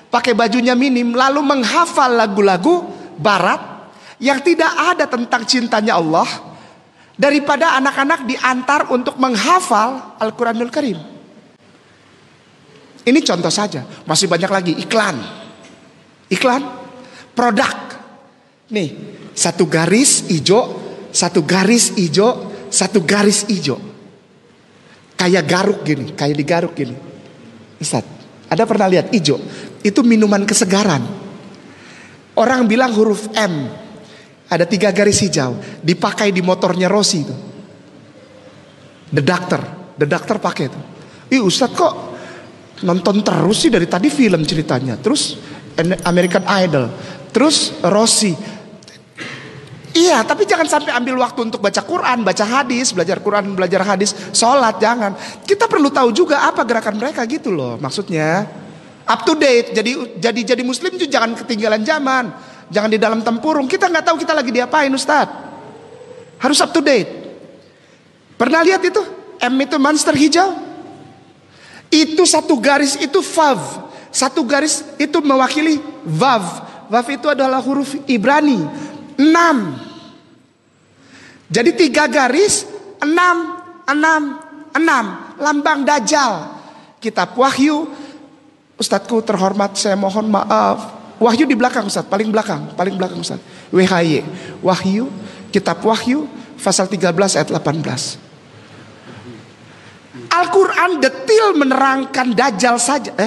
pakai bajunya minim, lalu menghafal lagu-lagu Barat yang tidak ada tentang cintanya Allah. Daripada anak-anak diantar untuk menghafal Al-Quranul Karim. Ini contoh saja. Masih banyak lagi iklan. Iklan produk. Nih, satu garis hijau, satu garis hijau, satu garis hijau. Kayak garuk gini, kayak digaruk gini. Ustaz, ada pernah lihat hijau? Itu minuman kesegaran. Orang bilang huruf M. Ada 3 garis hijau, dipakai di motornya Rossi itu. The Doctor pakai itu. Ustadz kok nonton terus sih dari tadi film ceritanya. Terus American Idol, terus Rossi. Iya, tapi jangan sampai ambil waktu untuk baca Quran, baca hadis, belajar Quran, belajar hadis, sholat, jangan. Kita perlu tahu juga apa gerakan mereka gitu loh. Maksudnya up to date. Jadi Muslim juga jangan ketinggalan zaman. Jangan di dalam tempurung. Kita nggak tahu kita lagi diapain Ustadz. Harus up to date. Pernah lihat itu? M itu monster hijau. Itu satu garis itu Vav. Satu garis itu mewakili Vav. Vav itu adalah huruf Ibrani. 6. Jadi 3 garis 6. Lambang Dajjal. Kitab Wahyu. Ustadzku terhormat, saya mohon maaf. Wahyu di belakang Ustaz, paling belakang Ustaz. WHY, Wahyu, kitab Wahyu pasal 13 ayat 18. Al-Quran detil menerangkan Dajjal saja.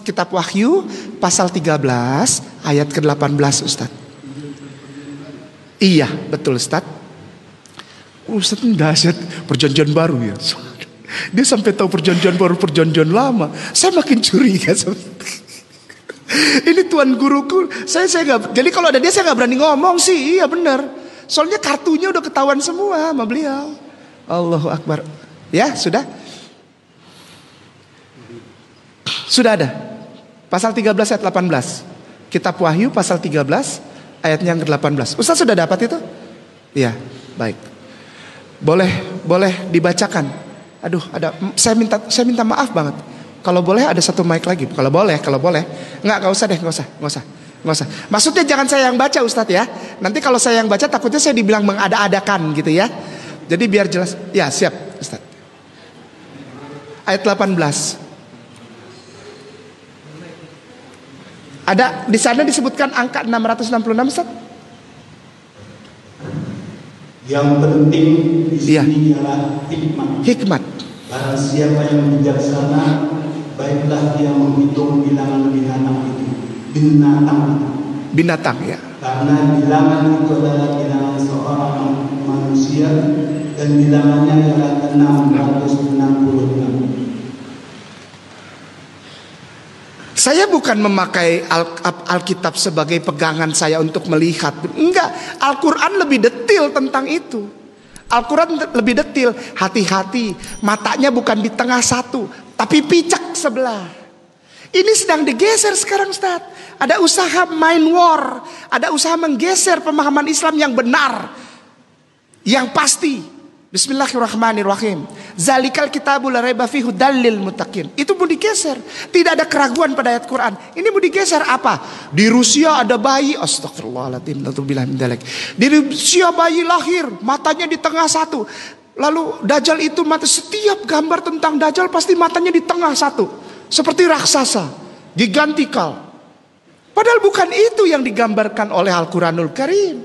Kitab Wahyu pasal 13 ayat ke-18 Ustaz. Iya, betul Ustaz. Ustaz ini dahsyat, perjanjian baru ya. Dia sampai tahu perjanjian baru, perjanjian lama. Saya makin curiga. Ini tuan guruku, saya nggak. Jadi kalau ada dia saya nggak berani ngomong sih, iya benar. Soalnya kartunya udah ketahuan semua sama beliau. Allahu Akbar. Ya sudah ada. Pasal 13 ayat 18. Kitab Wahyu pasal 13 ayatnya yang ke-18. Ustaz sudah dapat itu? Iya, baik. Boleh dibacakan. Aduh, saya minta maaf banget. Kalau boleh ada satu mic lagi. Kalau boleh. Nggak usah deh, nggak usah. Maksudnya jangan saya yang baca Ustadz ya. Nanti kalau saya yang baca takutnya saya dibilang mengada-adakan gitu ya. Jadi biar jelas. Ya siap Ustadz. Ayat 18. Ada di sana disebutkan angka 666 Ustadz. Yang penting di Iya. sini ialah hikmat. Hikmat. Barang siapa yang bijaksana, baiklah dia menghitung bilangan Binatang ya. Karena bilangan itu adalah bilangan seorang manusia dan bilangannya adalah 666. Saya bukan memakai Alkitab sebagai pegangan saya untuk melihat. Enggak, Al-Quran lebih detail tentang itu. Al-Quran lebih detail. Hati-hati, matanya bukan di tengah satu, tapi picak sebelah. Ini sedang digeser sekarang, Ustaz. Ada usaha mind war, ada usaha menggeser pemahaman Islam yang benar, yang pasti. Bismillahirrahmanirrahim. Zalikal kitabul la raiba fihi hudallil muttaqin. Itu mau digeser. Tidak ada keraguan pada ayat Quran. Ini mau digeser apa? Di Rusia ada bayi, astagfirullahaladzim, nauzubillah min dzalik. Di Rusia bayi lahir, matanya di tengah satu. Lalu Dajjal itu mata, setiap gambar tentang Dajjal pasti matanya di tengah satu. Seperti raksasa, gigantikal. Padahal bukan itu yang digambarkan oleh Al-Quranul Karim.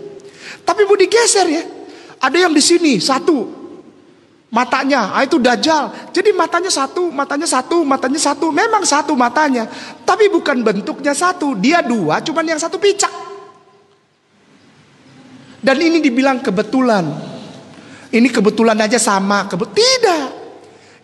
Tapi mau digeser ya. Ada yang di sini satu. Matanya, itu Dajjal. Jadi matanya satu, matanya satu, matanya satu. Memang satu matanya, tapi bukan bentuknya satu. Dia dua, cuman yang satu picak. Dan ini dibilang kebetulan. Ini kebetulan aja sama. Tidak.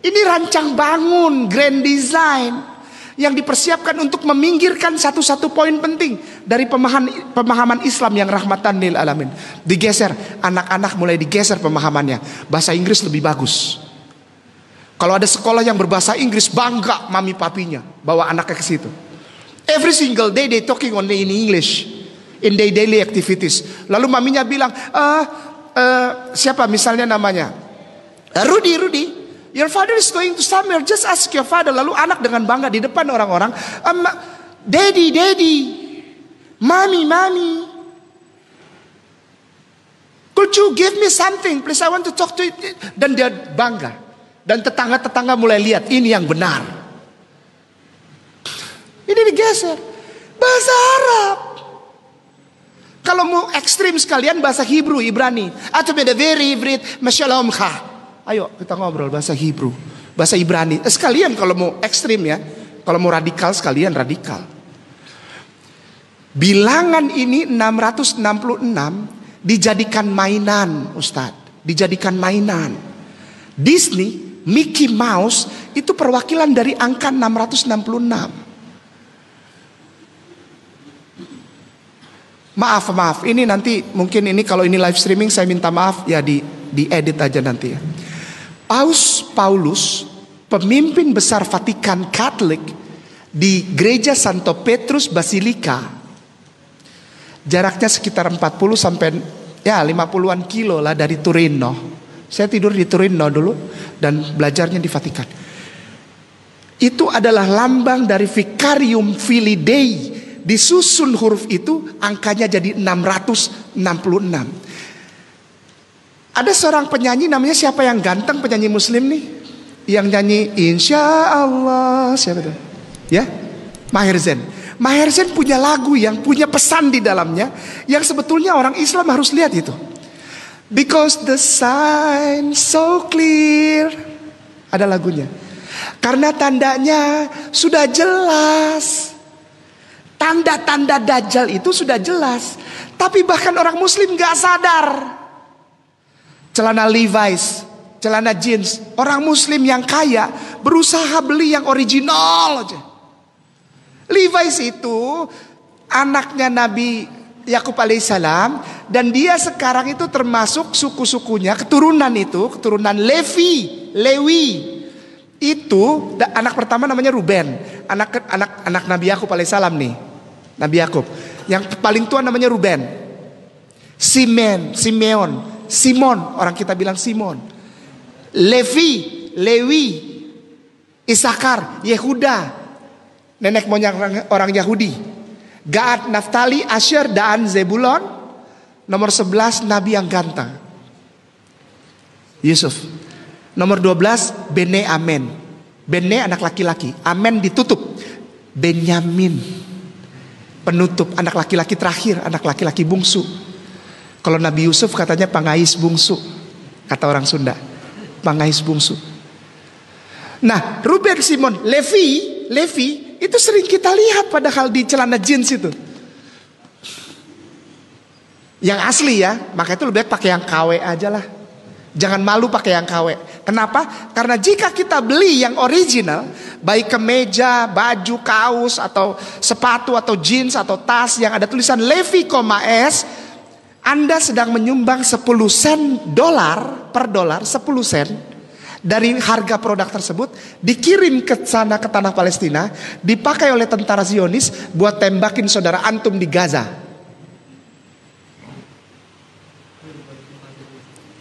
Ini rancang bangun, grand design, yang dipersiapkan untuk meminggirkan satu-satu poin penting dari pemahaman Islam yang rahmatan lil alamin. Digeser, anak-anak mulai digeser pemahamannya. Bahasa Inggris lebih bagus. Kalau ada sekolah yang berbahasa Inggris, bangga mami papinya bawa anaknya ke situ. Every single day they talking only in English in their daily activities. Lalu maminya bilang, siapa misalnya namanya? Rudy. Your father is going to somewhere, just ask your father. Lalu anak dengan bangga di depan orang-orang, Daddy, Mommy, could you give me something, please, I want to talk to you. Dan dia bangga. Dan tetangga-tetangga mulai lihat, ini yang benar. Ini digeser. Bahasa Arab. Kalau mau ekstrim sekalian, bahasa Hebrew, Ibrani. Atau beda very Ibrit, Mashalom kha. Ayo kita ngobrol bahasa Hebrew, bahasa Ibrani. Sekalian kalau mau ekstrim ya, kalau mau radikal sekalian radikal. Bilangan ini 666 dijadikan mainan, Ustadz. Dijadikan mainan. Disney, Mickey Mouse itu perwakilan dari angka 666. Maaf, ini nanti mungkin ini kalau ini live streaming saya minta maaf ya, diedit aja nanti ya. Paulus, pemimpin besar Vatikan Katolik di Gereja Santo Petrus Basilika, jaraknya sekitar 40 sampai 50-an kilo lah dari Turino. Saya tidur di Turino dulu dan belajarnya di Vatikan. Itu adalah lambang dari Vicarium Filii Dei. Disusun huruf itu, angkanya jadi 666. Ada seorang penyanyi namanya siapa yang ganteng, penyanyi muslim nih, yang nyanyi Insya Allah, siapa itu? Ya, Maher Zain punya lagu yang punya pesan di dalamnya, yang sebetulnya orang Islam harus lihat itu. Because the sign so clear, ada lagunya. Karena tandanya sudah jelas. Tanda-tanda Dajjal itu sudah jelas, tapi bahkan orang muslim gak sadar. Celana Levi's, celana jeans, orang muslim yang kaya berusaha beli yang original aja. Levi's itu anaknya Nabi Yakub alaihissalam, dan dia sekarang itu termasuk suku-sukunya, keturunan Lewi. Itu anak pertama namanya Ruben, anak Nabi Yakub alaihissalam nih, Nabi Yakub. Yang paling tua namanya Ruben. Simon, orang kita bilang Simon. Lewi, Isakar, Yehuda, nenek moyang orang Yahudi. Gad, Naftali, Asher, Dan, Zebulon. Nomor 11 Nabi yang ganteng, Yusuf. Nomor 12 Bene Amen. Bene anak laki-laki, Amen ditutup. Benyamin penutup, anak laki-laki terakhir, anak laki-laki bungsu. Kalau Nabi Yusuf katanya pangais bungsu, kata orang Sunda, pangais bungsu. Nah, Ruben, Simon, Levi itu sering kita lihat padahal di celana jeans itu. Yang asli ya, maka itu lebih baik pakai yang KW aja lah. Jangan malu pakai yang KW. Kenapa? Karena jika kita beli yang original, baik kemeja, baju, kaos, atau sepatu, atau jeans, atau tas yang ada tulisan Levi, S, Anda sedang menyumbang 10 sen per dolar, 10 sen dari harga produk tersebut, dikirim ke sana, ke tanah Palestina, dipakai oleh tentara Zionis buat tembakin saudara antum di Gaza.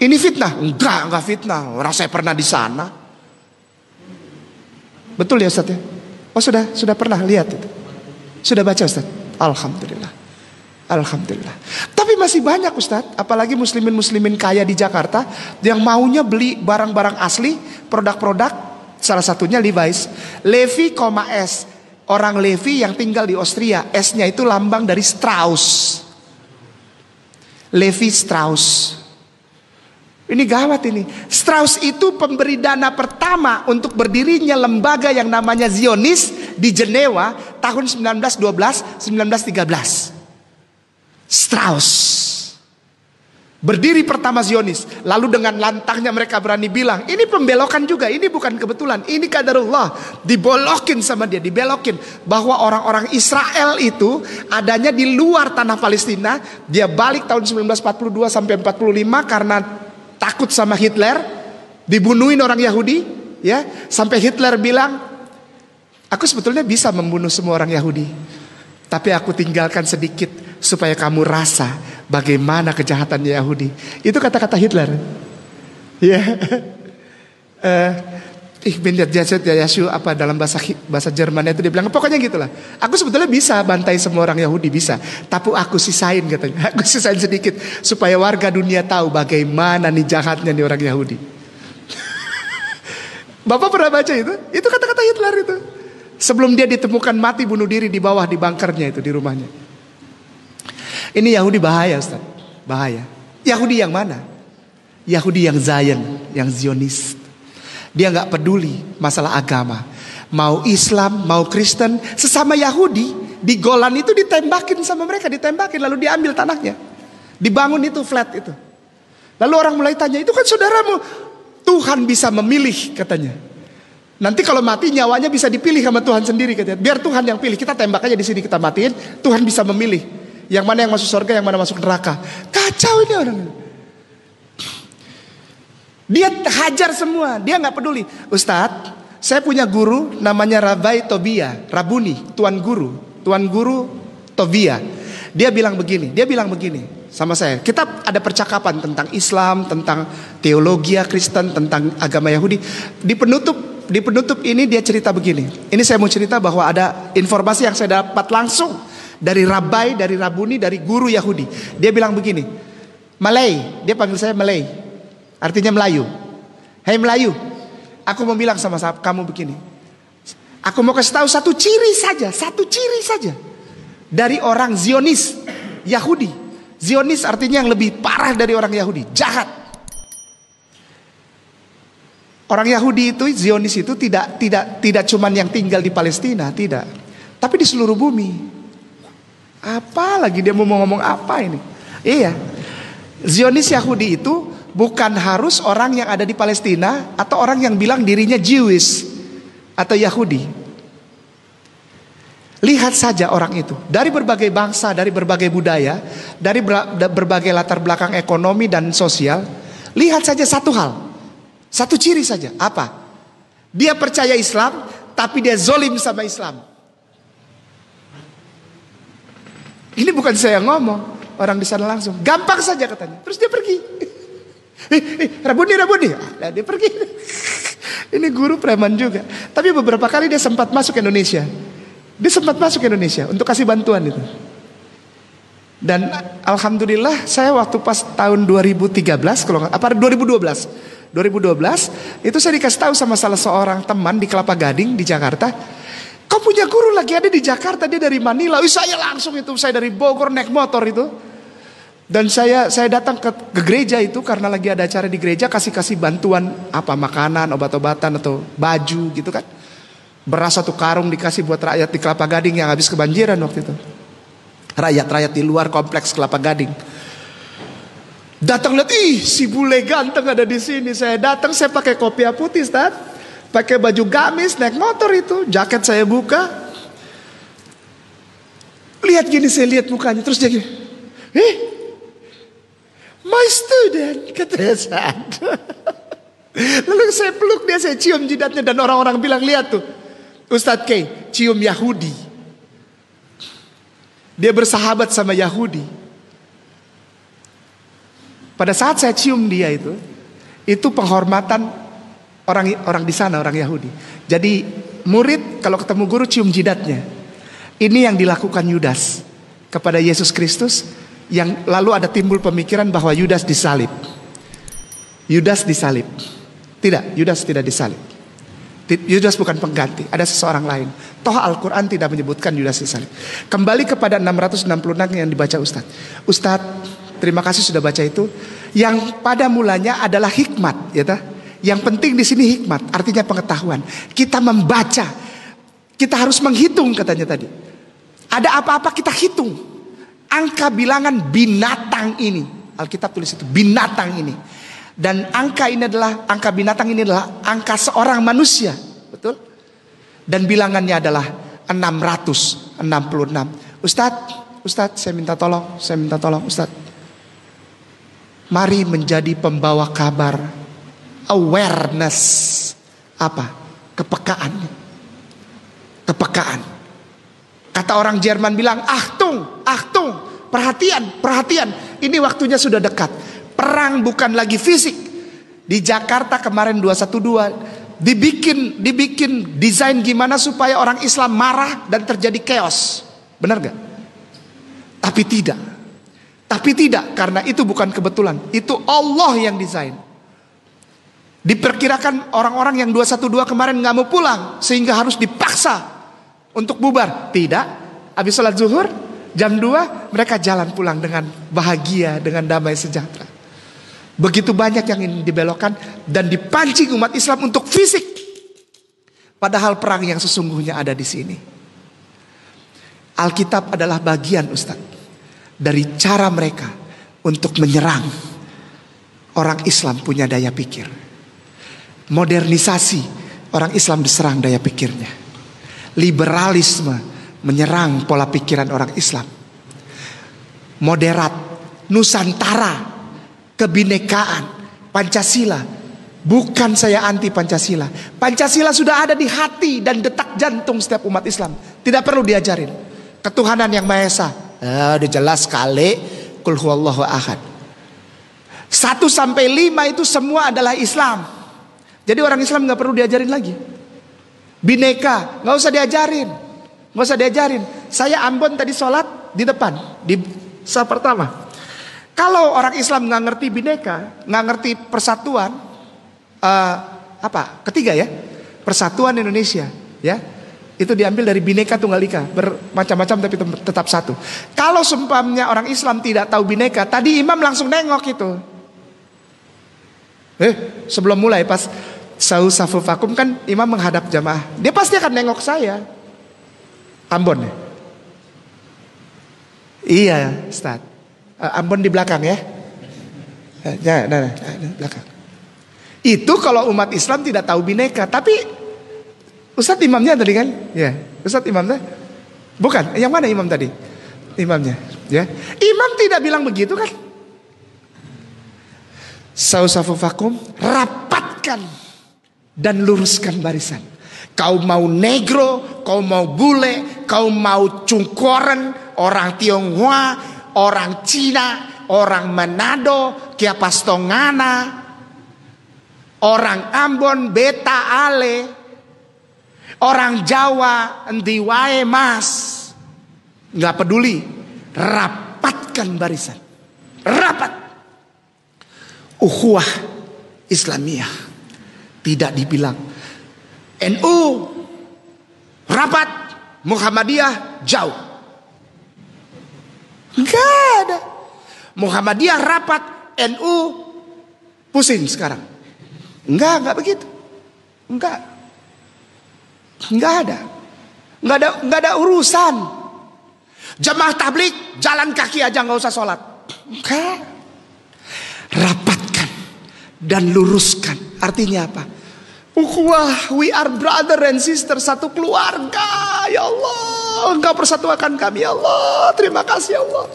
Ini fitnah? Enggak fitnah. Orang saya pernah di sana. Betul ya Ustaz ya? Oh sudah pernah lihat itu? Sudah baca Ustaz? Alhamdulillah. Tapi masih banyak Ustaz, apalagi muslimin kaya di Jakarta yang maunya beli barang-barang asli, produk-produk, salah satunya Levi's. Levi, S. Orang Levi yang tinggal di Austria, S-nya itu lambang dari Strauss. Levi Strauss. Ini gawat ini. Strauss itu pemberi dana pertama untuk berdirinya lembaga yang namanya Zionis di Jenewa tahun 1913. Strauss berdiri pertama Zionis. Lalu dengan lantangnya mereka berani bilang, ini pembelokan juga, ini bukan kebetulan, ini qadarullah. Dibolokin sama dia, dibelokin bahwa orang-orang Israel itu adanya di luar tanah Palestina. Dia balik tahun 1942 sampai 45 karena takut sama Hitler, dibunuhin orang Yahudi, ya, sampai Hitler bilang, aku sebetulnya bisa membunuh semua orang Yahudi, tapi aku tinggalkan sedikit supaya kamu rasa bagaimana kejahatannya Yahudi. Itu kata-kata Hitler. Ya, Ich bin der Jesu apa dalam bahasa Jerman itu dia bilang pokoknya gitulah. Aku sebetulnya bisa bantai semua orang Yahudi bisa, tapi aku sisain katanya. Aku sisain sedikit supaya warga dunia tahu bagaimana nih jahatnya nih orang Yahudi. Bapak pernah baca itu? Itu kata-kata Hitler itu. Sebelum dia ditemukan mati bunuh diri di bawah di bunkernya itu di rumahnya. Ini Yahudi bahaya Ustaz. Bahaya. Yahudi yang mana? Yahudi yang Zion, yang Zionis. Dia gak peduli masalah agama. Mau Islam, mau Kristen, sesama Yahudi di Golan itu ditembakin sama mereka, ditembakin lalu diambil tanahnya. Dibangun itu flat itu. Lalu orang mulai tanya, itu kan saudaramu. Tuhan bisa memilih katanya. Nanti kalau mati nyawanya bisa dipilih sama Tuhan sendiri katanya. Biar Tuhan yang pilih, kita tembak aja di sini kita matiin, Tuhan bisa memilih yang mana yang masuk surga, yang mana masuk neraka. Kacau ini orang. Dia hajar semua, dia nggak peduli. Ustadz, saya punya guru namanya Rabbi Tobia, Rabuni, Tuan Guru Tobia. Dia bilang begini sama saya. Kita ada percakapan tentang Islam, tentang teologi Kristen, tentang agama Yahudi. Di penutup ini dia cerita begini. Ini saya mau cerita bahwa ada informasi yang saya dapat langsung dari Rabbi, dari Rabuni, dari guru Yahudi. Dia bilang begini, Malay, dia panggil saya Malay. Artinya Melayu. Hei Melayu, aku mau bilang sama kamu begini. Aku mau kasih tahu satu ciri saja dari orang Zionis, Yahudi. Zionis artinya yang lebih parah dari orang Yahudi, jahat. Orang Yahudi itu, Zionis itu tidak cuman yang tinggal di Palestina, tidak. Tapi di seluruh bumi. Apalagi dia mau ngomong apa ini? Iya. Zionis Yahudi itu bukan harus orang yang ada di Palestina atau orang yang bilang dirinya Jewish atau Yahudi. Lihat saja orang itu dari berbagai bangsa, dari berbagai budaya, dari berbagai latar belakang ekonomi dan sosial. Lihat saja satu hal, satu ciri saja. Apa? Dia percaya Islam, tapi dia zolim sama Islam. Ini bukan saya yang ngomong, orang di sana langsung. Gampang saja katanya. Terus dia pergi. Rabuni, nah, dia pergi. Ini guru preman juga. Tapi beberapa kali dia sempat masuk Indonesia. Untuk kasih bantuan itu. Dan alhamdulillah saya waktu pas tahun 2013 kalau apa 2012 itu saya dikasih tahu sama salah seorang teman di Kelapa Gading di Jakarta. Kau punya guru lagi ada di Jakarta, dia dari Manila. Saya langsung itu, saya dari Bogor naik motor itu. Dan saya datang ke gereja itu karena lagi ada acara di gereja, kasih bantuan apa, makanan, obat-obatan atau baju gitu kan. Beras 1 karung dikasih buat rakyat di Kelapa Gading yang habis kebanjiran waktu itu. Rakyat di luar kompleks Kelapa Gading. Datang lihat, si bule ganteng ada di sini. Saya datang, saya pakai kopiah putih, Ustaz. Pakai baju gamis, naik motor itu, jaket saya buka. Lihat gini, saya lihat mukanya, terus dia gini, my student, katanya Ustaz. Lalu saya peluk dia, saya cium jidatnya, dan orang-orang bilang, lihat tuh, Ustadz K cium Yahudi. Dia bersahabat sama Yahudi. Pada saat saya cium dia itu penghormatan orang di sana, orang Yahudi. Jadi murid kalau ketemu guru cium jidatnya. Ini yang dilakukan Yudas kepada Yesus Kristus, yang lalu ada timbul pemikiran bahwa Yudas disalib. Yudas disalib. Tidak, Yudas tidak disalib. Yudas bukan pengganti, ada seseorang lain. Toh Al-Quran tidak menyebutkan Yudas disalib. Kembali kepada 666 yang dibaca Ustadz, terima kasih sudah baca itu. Yang pada mulanya adalah hikmat, ya. Yang penting di sini hikmat, artinya pengetahuan. Kita membaca, kita harus menghitung katanya tadi. Ada apa-apa kita hitung. Angka bilangan binatang ini, Alkitab tulis itu binatang ini. Dan angka binatang ini adalah angka seorang manusia, betul? Dan bilangannya adalah 666. Ustadz, saya minta tolong, Ustadz. Mari menjadi pembawa kabar, awareness, apa? Kepekaan. Kata orang Jerman bilang, Achtung, perhatian. Ini waktunya sudah dekat. Perang bukan lagi fisik. Di Jakarta kemarin 212 dibikin desain gimana supaya orang Islam marah dan terjadi chaos. Benar gak? Tapi tidak, karena itu bukan kebetulan. Itu Allah yang desain. Diperkirakan orang-orang yang 212 kemarin gak mau pulang, sehingga harus dipaksa untuk bubar. Tidak, habis sholat zuhur jam 2 mereka jalan pulang dengan bahagia, dengan damai sejahtera. Begitu banyak yang ingin dibelokkan dan dipancing umat Islam untuk fisik. Padahal perang yang sesungguhnya ada di sini. Alkitab adalah bagian, Ustaz, dari cara mereka untuk menyerang. Orang Islam punya daya pikir. Modernisasi, orang Islam diserang daya pikirnya. Liberalisme menyerang pola pikiran orang Islam. Moderat, Nusantara, kebinekaan, Pancasila. Bukan saya anti Pancasila. Pancasila sudah ada di hati dan detak jantung setiap umat Islam. Tidak perlu diajarin. Ketuhanan yang Maha Esa, udah jelas sekali. Qul huwallahu ahad. 1 sampai 5 itu semua adalah Islam. Jadi orang Islam gak perlu diajarin lagi. Bineka gak usah diajarin. Saya Ambon tadi sholat di depan, di saat pertama. Kalau orang Islam nggak ngerti bineka, nggak ngerti persatuan, ketiga ya, persatuan Indonesia, ya, itu diambil dari Bhinneka Tunggal Ika, bermacam-macam tapi tetap satu. Kalau seumpamanya orang Islam tidak tahu bineka, tadi imam langsung nengok itu. Sebelum mulai pas safu vakum kan imam menghadap jamaah, dia pasti akan nengok saya. Ambon ya? Iya, Ustaz. Ambon di belakang ya. Belakang. Itu kalau umat Islam tidak tahu bineka. Tapi Ustadz imamnya tadi kan? Ya, Ustadz imamnya. Bukan, yang mana imam tadi? Imamnya, ya. Imam tidak bilang begitu kan? Sausafu vakum, rapatkan dan luruskan barisan. Kau mau negro, kau mau bule, kau mau cungkoren, orang Tionghoa, orang Cina, orang Manado, Kiapastongana, orang Ambon, Beta Ale, orang Jawa, endi wae mas, nggak peduli, rapatkan barisan, rapat. Ukhuwah Islamiyah, tidak dibilang NU rapat, Muhammadiyah jauh. Enggak ada. Muhammadiyah rapat, NU pusing sekarang. Enggak begitu. Enggak ada. Enggak ada urusan. Jemaah tabligh jalan kaki aja nggak usah sholat. Enggak. Rapatkan dan luruskan. Artinya apa? Ukhuwah, we are brother and sister, satu keluarga. Ya Allah, Engkau persatukan kami ya Allah. Terima kasih ya Allah.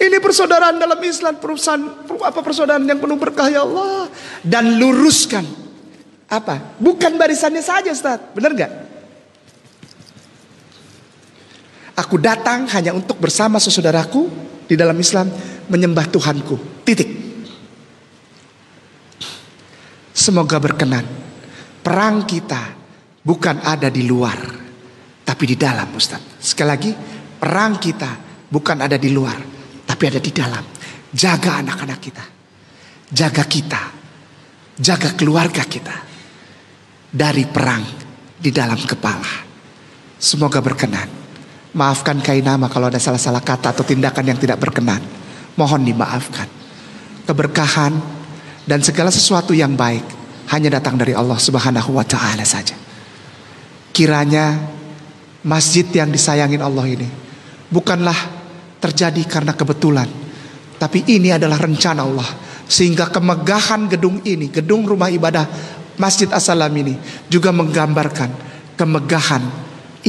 Ini persaudaraan dalam Islam, persaudaraan yang penuh berkah ya Allah. Dan luruskan. Apa? Bukan barisannya saja Ustaz. Benar gak? Aku datang hanya untuk bersama saudaraku di dalam Islam menyembah Tuhanku. Titik. Semoga berkenan. Perang kita bukan ada di luar, tapi di dalam Ustaz. Sekali lagi, perang kita bukan ada di luar, tapi ada di dalam. Jaga anak-anak kita. Jaga kita. Jaga keluarga kita. Dari perang di dalam kepala. Semoga berkenan. Maafkan Kainama kalau ada salah-salah kata atau tindakan yang tidak berkenan. Mohon dimaafkan. Keberkahan dan segala sesuatu yang baik hanya datang dari Allah Subhanahu wa ta'ala saja. Kiranya masjid yang disayangin Allah ini bukanlah terjadi karena kebetulan, tapi ini adalah rencana Allah. Sehingga kemegahan gedung ini, gedung rumah ibadah Masjid As-Salam ini juga menggambarkan kemegahan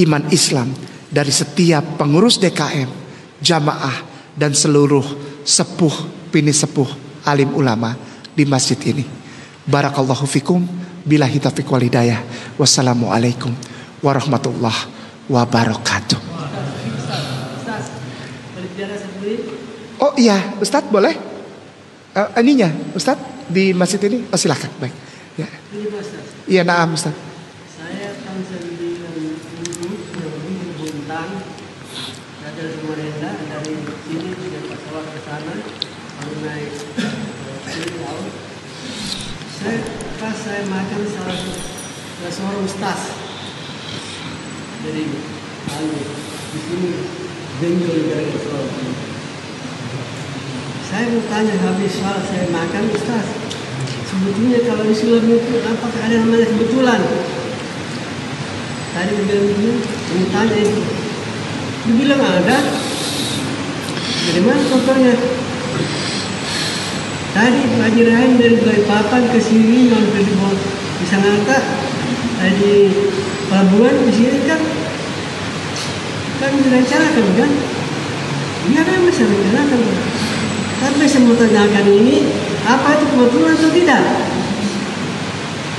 iman Islam dari setiap pengurus DKM, jamaah, dan seluruh sepuh, bini sepuh, alim ulama di masjid ini. Barakallahu fikum, billahi taufiq wal hidayah. Wassalamualaikum warahmatullahi wabarakatuh. Oh iya, Ustadz boleh? Ininya, Ustadz di masjid ini? Oh silakan, baik. Ya. Iya, naam Ustadz. Saya tahun 1970 dari Buntang, dari Samarinda, dari sini dengan pesawat ke sana, lalu naik sini laut. Saya makan salah seorang ustaz. Jadi lalu di sini benjol dari sholat. Saya mau tanya habis sholat saya makan ustaz. Sebetulnya kalau Islam itu apakah ada namanya kebetulan? Tadi dia bilang, mau tanya itu. Dia bilang ada. Dari mana contohnya? Tadi Haji Rahim dari Balikpapan ke sini sampai di Sangatta, di pelabuhan di sini kan direncanakan kan? Iya kan bisa rencanakan. Tapi saya mau tanyakan ini, apa itu kebetulan atau tidak?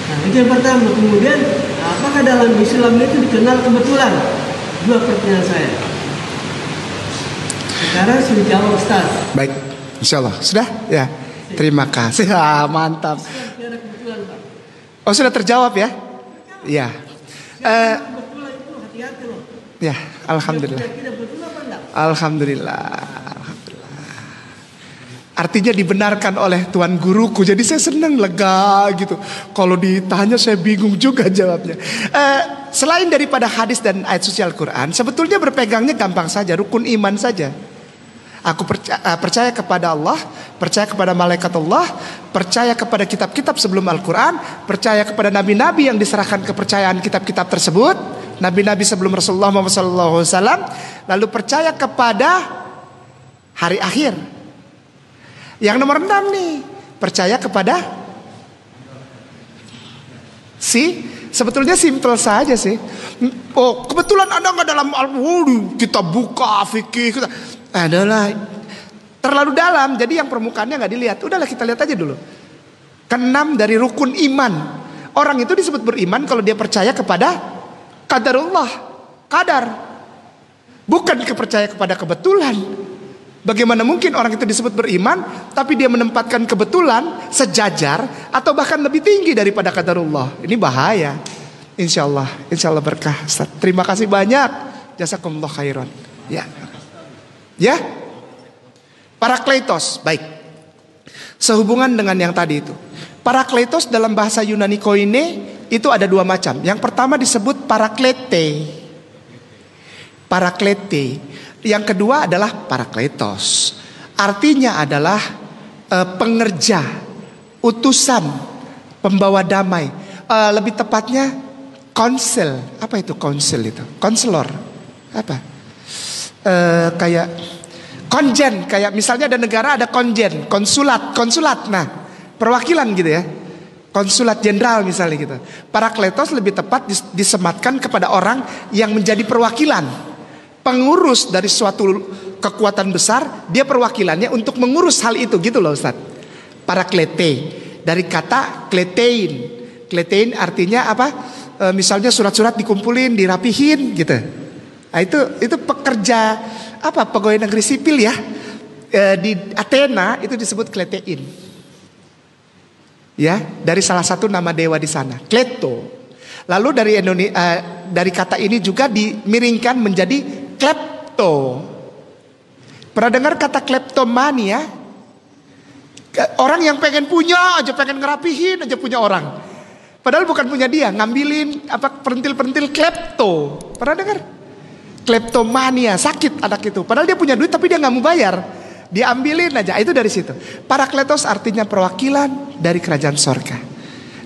Nah itu yang pertama. Kemudian, apakah dalam Islam itu dikenal kebetulan? Dua pertanyaan saya. Sekarang sudah jawab Ustaz. Baik, insya Allah. Sudah? Ya. Terima kasih. Mantap. Oh sudah terjawab ya? Iya. Ya, alhamdulillah. Alhamdulillah. Artinya dibenarkan oleh Tuan Guruku. Jadi saya senang, lega gitu. Kalau ditanya saya bingung juga jawabnya. Selain daripada hadis dan ayat suci Al-Quran, sebetulnya berpegangnya gampang saja, rukun iman saja. Aku percaya kepada Allah, percaya kepada malaikat Allah, percaya kepada kitab-kitab sebelum Al-Quran, percaya kepada nabi-nabi yang diserahkan kepercayaan kitab-kitab tersebut, nabi-nabi sebelum Rasulullah Muhammad SAW, lalu percaya kepada hari akhir. Yang nomor 6 nih, percaya kepada sebetulnya simple saja sih. Oh kebetulan ada nggak dalam Al-Quran? Kita buka fikih adalah terlalu dalam, jadi yang permukaannya nggak dilihat. Udahlah kita lihat aja dulu. Keenam dari rukun iman. Orang itu disebut beriman kalau dia percaya kepada qadarullah, qadar, bukan percaya kepada kebetulan. Bagaimana mungkin orang itu disebut beriman tapi dia menempatkan kebetulan sejajar atau bahkan lebih tinggi daripada qadarullah? Ini bahaya. Insya Allah berkah. Ustaz. Terima kasih banyak. Jazakumullah khairan. Ya, Parakletos, baik. Sehubungan dengan yang tadi itu, Parakletos dalam bahasa Yunani koine itu ada dua macam. Yang pertama disebut paraklete. Yang kedua adalah parakletos. artinya adalah pengerja, utusan, pembawa damai. Lebih tepatnya konsel. Apa itu konsel itu? Konselor. Apa? Kayak konjen, kayak misalnya ada negara ada konjen, konsulat. Nah, perwakilan gitu ya. Konsulat jenderal misalnya gitu. Parakletos lebih tepat disematkan kepada orang yang menjadi perwakilan, pengurus dari suatu kekuatan besar. Dia perwakilannya untuk mengurus hal itu gitu loh Ustaz. Paraklete dari kata kletein. Kletein artinya apa? Misalnya surat-surat dikumpulin, dirapihin gitu. Nah, itu pekerja apa? Pegawai negeri sipil ya. Di Athena itu disebut kletein. Ya, dari salah satu nama dewa di sana, Kleto. Lalu dari kata ini juga dimiringkan menjadi klepto. Pernah dengar kata kleptomania? Orang yang pengen punya aja, pengen ngerapihin aja punya orang. Padahal bukan punya dia, ngambilin apa perentil-perentil klepto. Pernah dengar? Kleptomania, sakit anak itu. Padahal dia punya duit tapi dia nggak mau bayar. Diambilin aja, itu dari situ. Parakletos artinya perwakilan dari kerajaan sorga.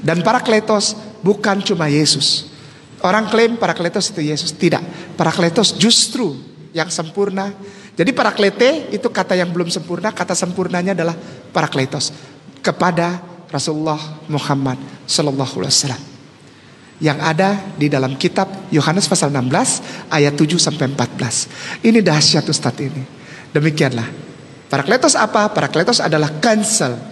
Dan parakletos bukan cuma Yesus. Orang klaim parakletos itu Yesus, tidak. Parakletos justru yang sempurna. Jadi paraklete itu kata yang belum sempurna, kata sempurnanya adalah parakletos kepada Rasulullah Muhammad Sallallahu Alaihi Wasallam. Yang ada di dalam kitab Yohanes pasal 16 ayat 7 sampai 14. Ini dahsyat Ustadz ini. Demikianlah. Parakletos apa? Parakletos adalah counselor,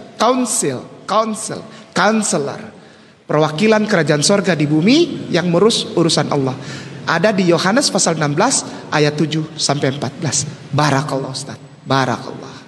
perwakilan kerajaan sorga di bumi yang mengurus urusan Allah. Ada di Yohanes pasal 16 ayat 7 sampai 14. Barakallah Ustaz. Barakallah.